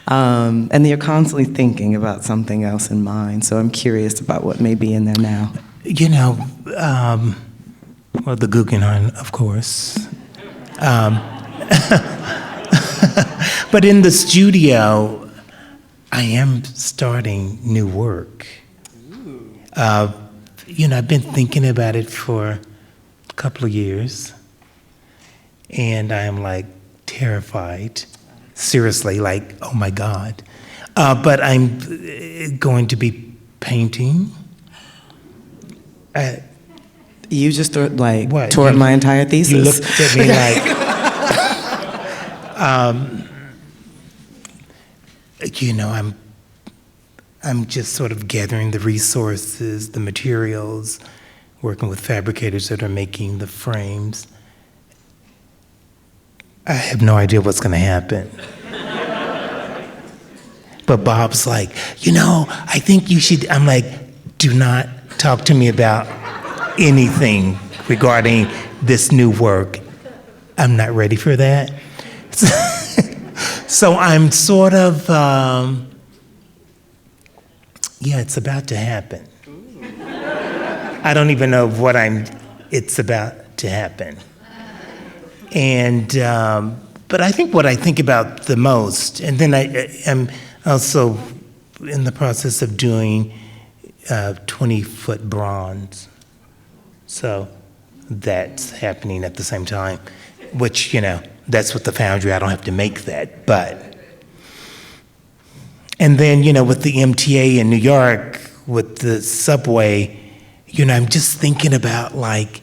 And you're constantly thinking about something else in mind, so I'm curious about what may be in there now. Well, the Guggenheim, of course. But in the studio, I am starting new work. I've been thinking about it for a couple of years, and I am like terrified. Seriously, like, oh my God. But I'm going to be painting. You just What? tore up my entire thesis. You looked at me like, I'm just sort of gathering the resources, the materials, working with fabricators that are making the frames. I have no idea what's going to happen. But Bob's like, I think you should. I'm like, do not talk to me about anything regarding this new work. I'm not ready for that. So I'm sort of, it's about to happen. I don't even know what it's about to happen. And, but I think what I think about the most, and then I'm also in the process of doing 20-foot bronze. So that's happening at the same time, which, that's with the foundry. I don't have to make that, but. And then, with the MTA in New York, with the subway, I'm just thinking about like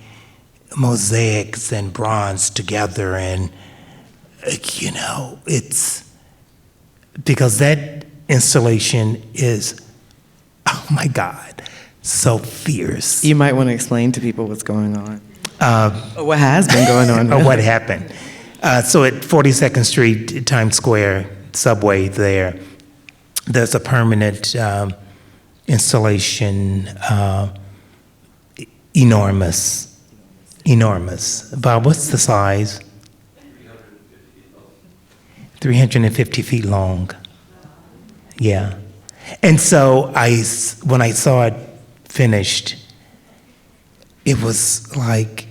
mosaics and bronze together, and, it's because that installation is, oh my God, so fierce. You might want to explain to people what's going on. Or what has been going on. Or what happened. So at 42nd Street, Times Square, subway there's a permanent installation, enormous. Bob, what's the size? 350 feet long. Yeah. And so when I saw it finished, it was like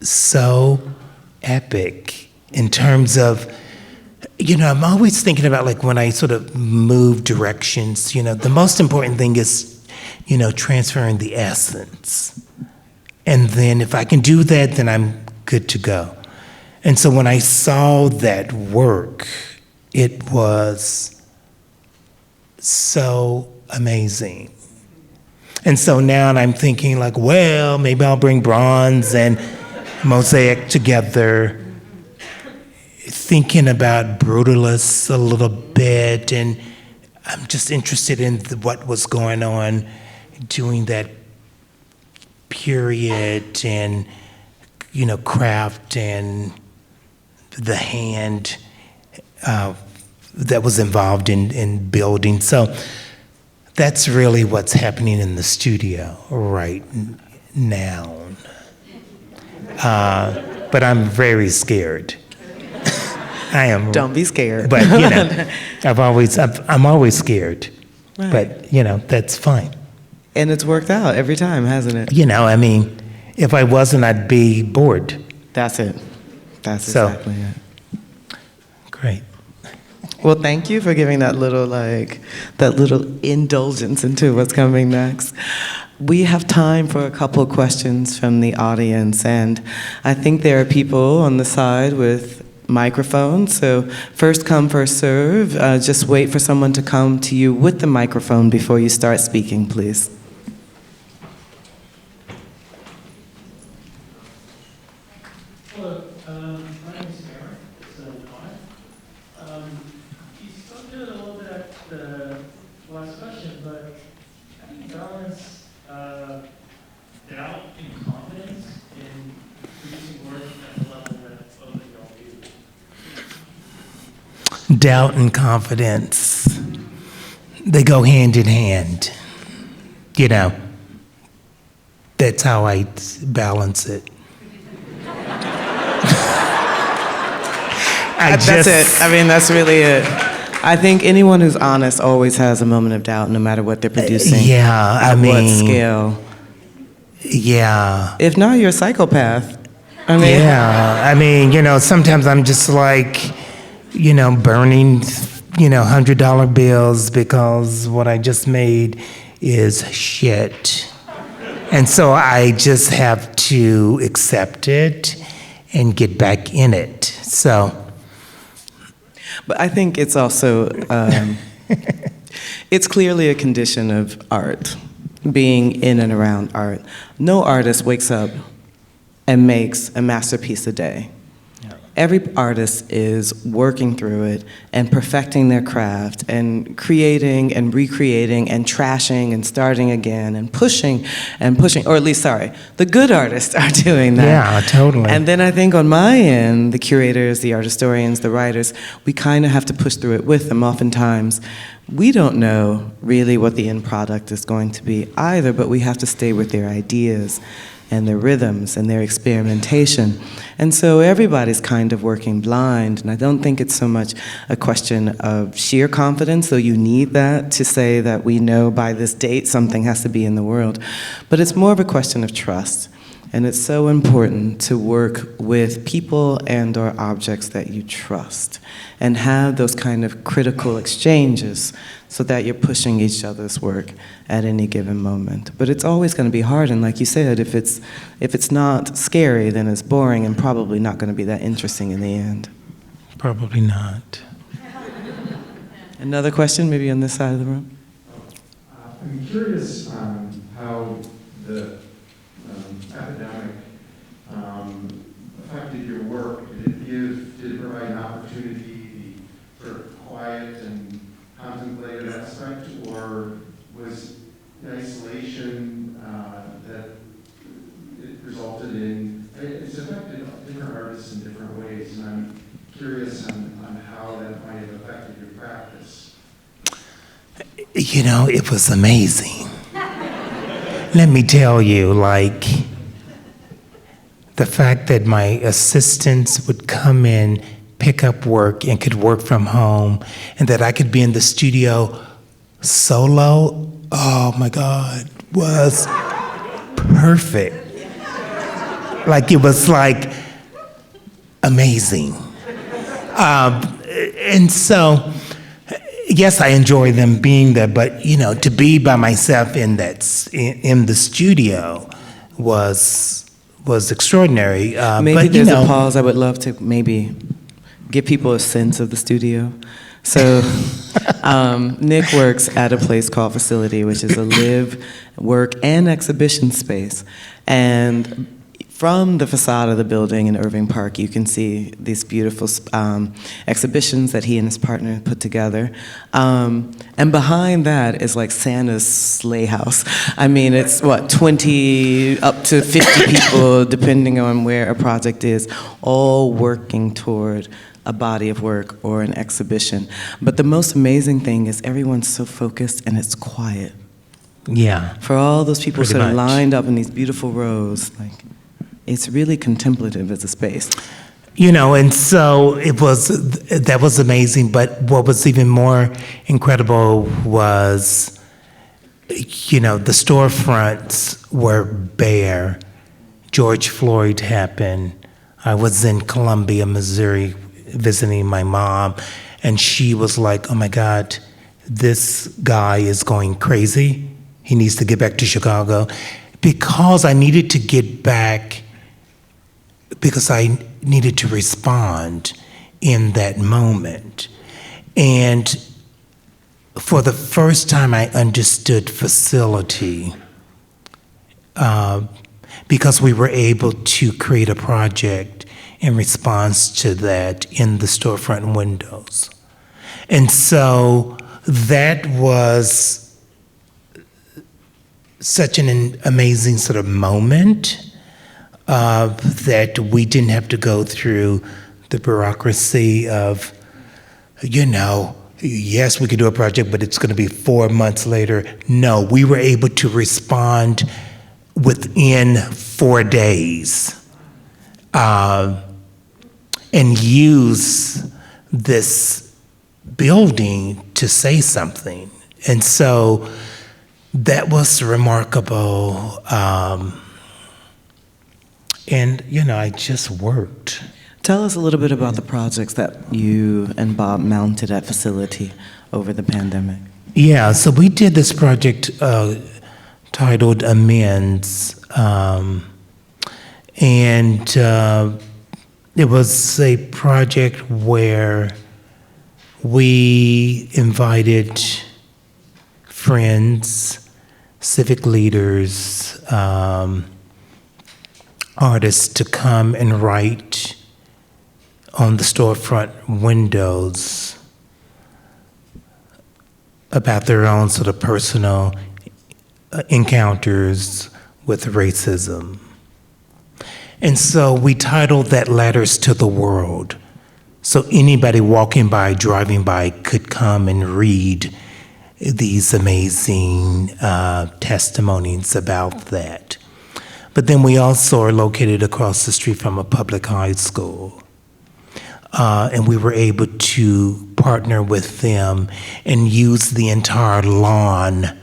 so epic in terms of, I'm always thinking about like when I sort of move directions, the most important thing is, transferring the essence. And then if I can do that, then I'm good to go. And so when I saw that work, it was so amazing. And so now I'm thinking like, well, maybe I'll bring bronze and mosaic together, thinking about Brutalist a little bit, and I'm just interested in what was going on during that period, and craft and the hand that was involved in building. So that's really what's happening in the studio right now. But I'm very scared. I am. Don't be scared. But I'm always scared. Right. But that's fine. And it's worked out every time, hasn't it? If I wasn't, I'd be bored. That's it. That's exactly it. Great. Well, thank you for giving that little indulgence into what's coming next. We have time for a couple questions from the audience, and I think there are people on the side with microphones, so first come, first serve. Just wait for someone to come to you with the microphone before you start speaking, please. Hello, my name is Aaron. It's Naomi. You spoke to it a little bit at the last question, but how do you balance doubt and confidence in producing work at the level that both of y'all do? Doubt and confidence, they go hand in hand. That's how I balance it. That's it. That's really it. I think anyone who's honest always has a moment of doubt, no matter what they're producing. Yeah, what scale. Yeah. If not, you're a psychopath. Yeah. Sometimes I'm just like, burning, $100 bills because what I just made is shit. And so I just have to accept it and get back in it. So. But I think it's also, it's clearly a condition of art, being in and around art. No artist wakes up and makes a masterpiece a day. Every artist is working through it and perfecting their craft and creating and recreating and trashing and starting again and pushing, or at least, sorry, the good artists are doing that. Yeah, totally. And then I think on my end, the curators, the art historians, the writers, we kind of have to push through it with them. Oftentimes, we don't know really what the end product is going to be either, but we have to stay with their ideas and their rhythms and their experimentation. And so everybody's kind of working blind, and I don't think it's so much a question of sheer confidence, though you need that to say that we know by this date something has to be in the world, but it's more of a question of trust. And it's so important to work with people and or objects that you trust and have those kind of critical exchanges so that you're pushing each other's work at any given moment. But it's always going to be hard, and like you said, if it's not scary, then it's boring and probably not going to be that interesting in the end. Probably not. Another question, maybe on this side of the room? I'm curious how the epidemic affected your work. Did it provide an opportunity, the sort of quiet and contemplative aspect, or was the isolation that it resulted in, it's affected different artists in different ways, and I'm curious on how that might have affected your practice. You know, it was amazing. Let me tell you, like, the fact that my assistants would come in, pick up work, and could work from home, and that I could be in the studio solo, oh my God, was perfect. Like, it was like amazing. And so, yes, I enjoy them being there, but you know, to be by myself in the studio was extraordinary. Maybe but, there's a pause. I would love to maybe give people a sense of the studio. So Nick works at a place called Facility, which is a live, work, and exhibition space. And from the facade of the building in Irving Park, you can see these beautiful exhibitions that he and his partner put together. And behind that is like Santa's sleigh house. I mean, it's 20 up to 50 people, depending on where a project is, all working toward a body of work or an exhibition. But the most amazing thing is everyone's so focused and it's quiet. Yeah. For all those people Pretty sort of much. lined up in these beautiful rows, like, it's really contemplative as a space. You know, and so that was amazing, but what was even more incredible was, you know, the storefronts were bare. George Floyd happened. I was in Columbia, Missouri, visiting my mom, and she was like, oh my God, this guy is going crazy. He needs to get back to Chicago. Because I needed to get back, because I needed to respond in that moment. And for the first time, I understood Facility, because we were able to create a project in response to that in the storefront windows. And so that was such an amazing sort of moment, that we didn't have to go through the bureaucracy of, you know, yes, we could do a project, but it's going to be 4 months later. No, we were able to respond within 4 days, and use this building to say something. And so that was remarkable. And, you know, I just worked. Tell us a little bit about the projects that you and Bob mounted at Facility over the pandemic. Yeah, so we did this project titled Amends. And it was a project where we invited friends, civic leaders, artists to come and write on the storefront windows about their own sort of personal encounters with racism. And so we titled that Letters to the World. So anybody walking by, driving by could come and read these amazing testimonies about that. But then we also are located across the street from a public high school. And we were able to partner with them and use the entire lawn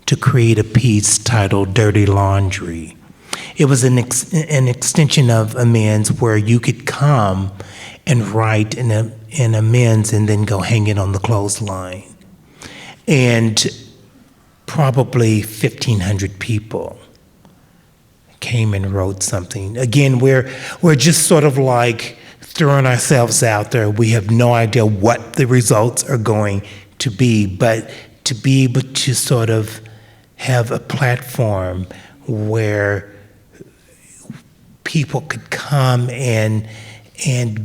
to create a piece titled Dirty Laundry. It was an extension of Amends where you could come and write an amends and then go hang it on the clothesline. And probably 1,500 people came and wrote something. Again, we're just sort of like throwing ourselves out there. We have no idea what the results are going to be, but to be able to sort of have a platform where people could come and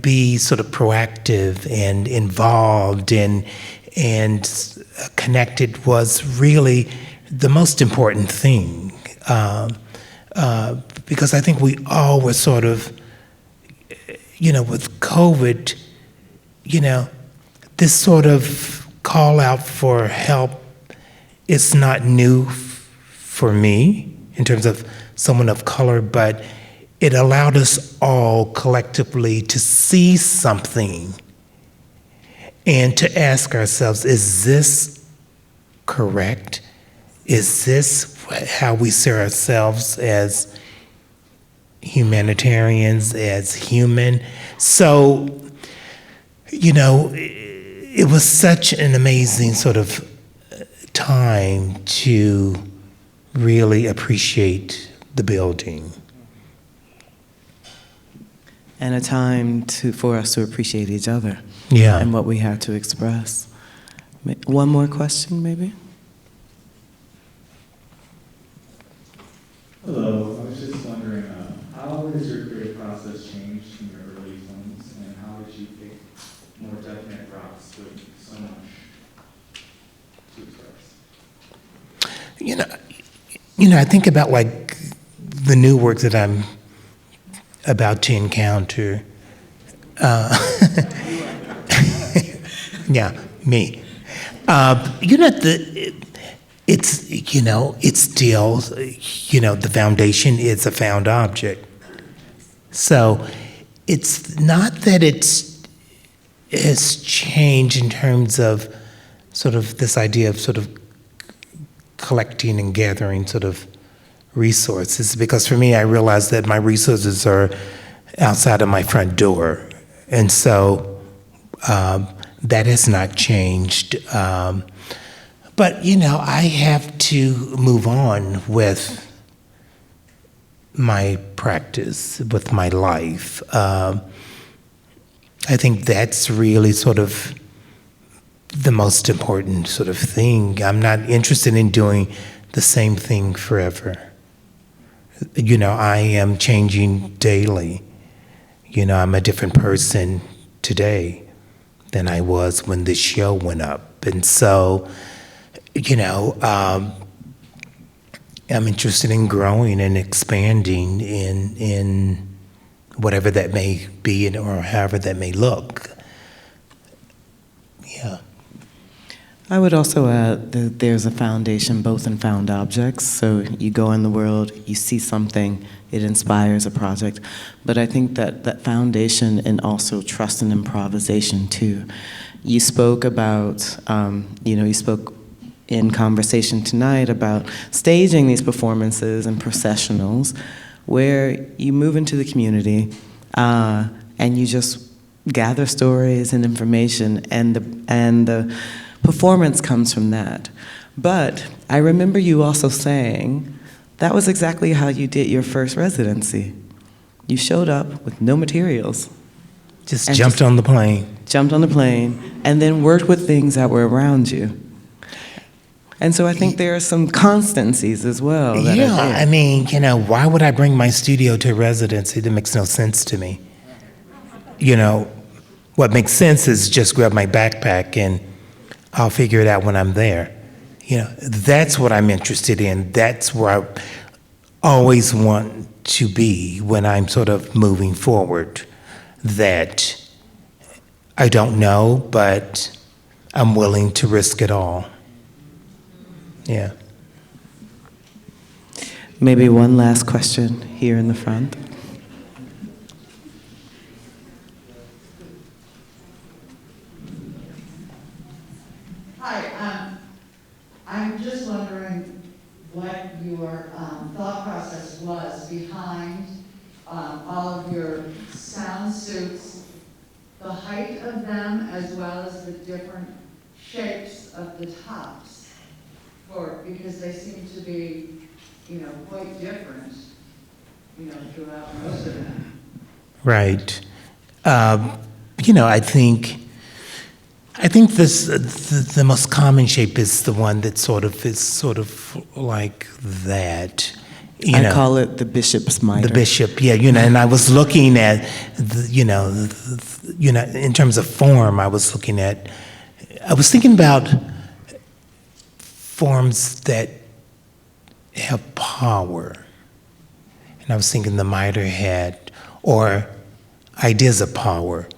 be sort of proactive and involved and connected was really the most important thing. Because I think we all were sort of, with COVID, this sort of call out for help is not new for me in terms of someone of color, but it allowed us all collectively to see something and to ask ourselves, is this correct? Is this how we see ourselves as humanitarians, as human? So, it was such an amazing sort of time to really appreciate the building. And a time for us to appreciate each other. Yeah. And what we had to express. One more question, maybe? Hello, I was just wondering, how has your creative process changed from your early films, and how did you pick more definite routes with so much to express? I think about like the new work that I'm about to encounter. Yeah, me. It's still, the foundation is a found object. So it's not that it's changed in terms of sort of this idea of sort of collecting and gathering sort of resources, because for me, I realize that my resources are outside of my front door. And so that has not changed. But, I have to move on with my practice, with my life. I think that's really sort of the most important sort of thing. I'm not interested in doing the same thing forever. I am changing daily. I'm a different person today than I was when this show went up. And so, I'm interested in growing and expanding in whatever that may be or however that may look. Yeah. I would also add that there's a foundation both in found objects. So you go in the world, you see something, it inspires a project. But I think that foundation and also trust and improvisation too. You spoke about, you spoke in conversation tonight about staging these performances and processionals where you move into the community and you just gather stories and information, and the performance comes from that. But I remember you also saying that was exactly how you did your first residency. You showed up with no materials. Just And jumped on the plane. Jumped on the plane, and then worked with things that were around you. And so I think there are some constancies as well. That Yeah, are there. I mean, you know, why would I bring my studio to a residency? That makes no sense to me. You know, what makes sense is just grab my backpack and I'll figure it out when I'm there. You know, that's what I'm interested in. That's where I always want to be when I'm sort of moving forward. That I don't know, but I'm willing to risk it all. Yeah. Maybe one last question here in the front. Hi, I'm just wondering what your thought process was behind all of your sound suits, the height of them, as well as the different shapes of the tops, because they seem to be, you know, quite different, you know, throughout most of them. Right. You know, I think this the most common shape is the one that sort of like that. I call it the bishop's mitre. The bishop, yeah, you know, and I was looking at, in terms of form, I was thinking about forms that have power. And I was thinking the mitre had, or ideas of power.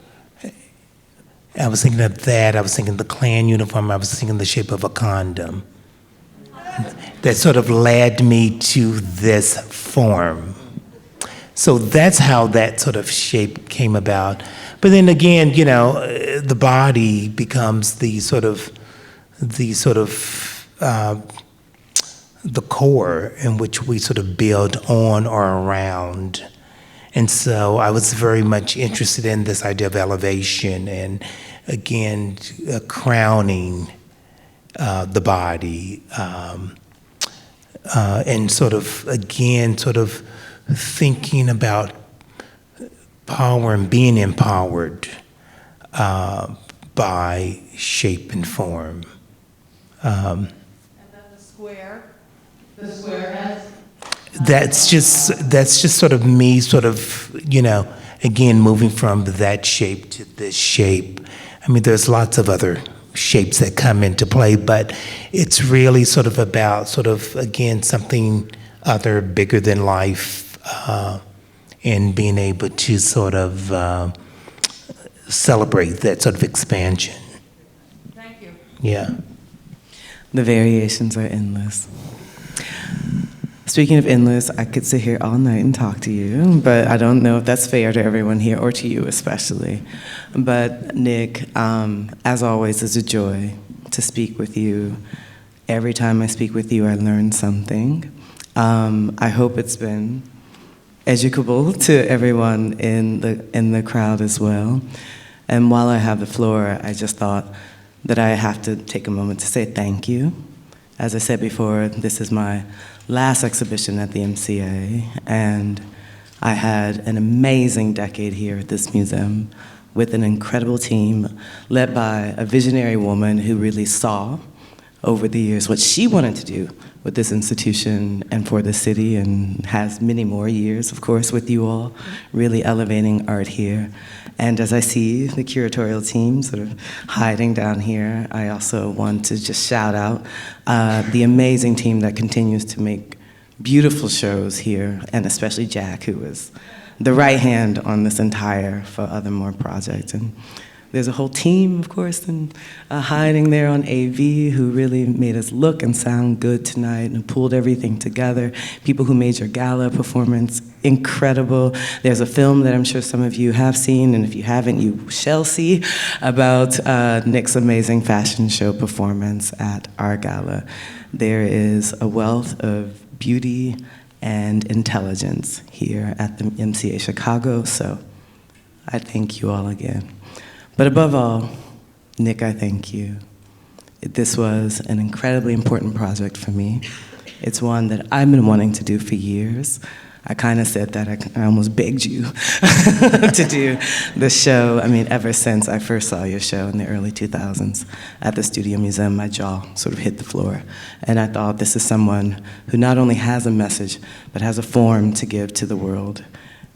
I was thinking of that, I was thinking the Klan uniform, I was thinking the shape of a condom. That sort of led me to this form. So that's how that sort of shape came about. But then again, you know, the body becomes the core in which we sort of build on or around. And so I was very much interested in this idea of elevation and, again, crowning the body, and sort of thinking about power and being empowered by shape and form. And then the square has? That's just sort of me, sort of, you know, again, moving from that shape to this shape. I mean, there's lots of other shapes that come into play, but it's really sort of about again, something other, bigger than life, and being able to sort of celebrate that sort of expansion. Thank you. Yeah. The variations are endless. Speaking of endless, I could sit here all night and talk to you, but I don't know if that's fair to everyone here, or to you especially. But Nick, as always, it's a joy to speak with you. Every time I speak with you, I learn something. I hope it's been educable to everyone in the crowd as well. And while I have the floor, I just thought that I have to take a moment to say thank you. As I said before, this is my last exhibition at the MCA, and I had an amazing decade here at this museum with an incredible team led by a visionary woman who really saw over the years what she wanted to do with this institution and for the city, and has many more years, of course, with you all, really elevating art here. And as I see the curatorial team sort of hiding down here, I also want to just shout out the amazing team that continues to make beautiful shows here, and especially Jack, who is the right hand on this entire For Other More project. And there's a whole team, of course, and hiding there on AV who really made us look and sound good tonight and pulled everything together. People who made your gala performance incredible. There's a film that I'm sure some of you have seen, and if you haven't, you shall see, about Nick's amazing fashion show performance at our gala. There is a wealth of beauty and intelligence here at the MCA Chicago, so I thank you all again. But above all, Nick, I thank you. This was an incredibly important project for me. It's one that I've been wanting to do for years. I kind of said that, I almost begged you to do the show. I mean, ever since I first saw your show in the early 2000s at the Studio Museum, my jaw sort of hit the floor. And I thought, this is someone who not only has a message, but has a form to give to the world.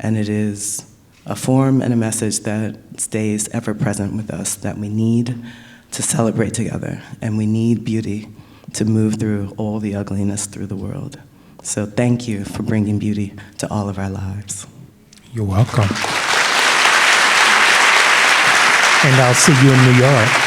And it is a form and a message that stays ever present with us, that we need to celebrate together. And we need beauty to move through all the ugliness through the world. So thank you for bringing beauty to all of our lives. You're welcome. And I'll see you in New York.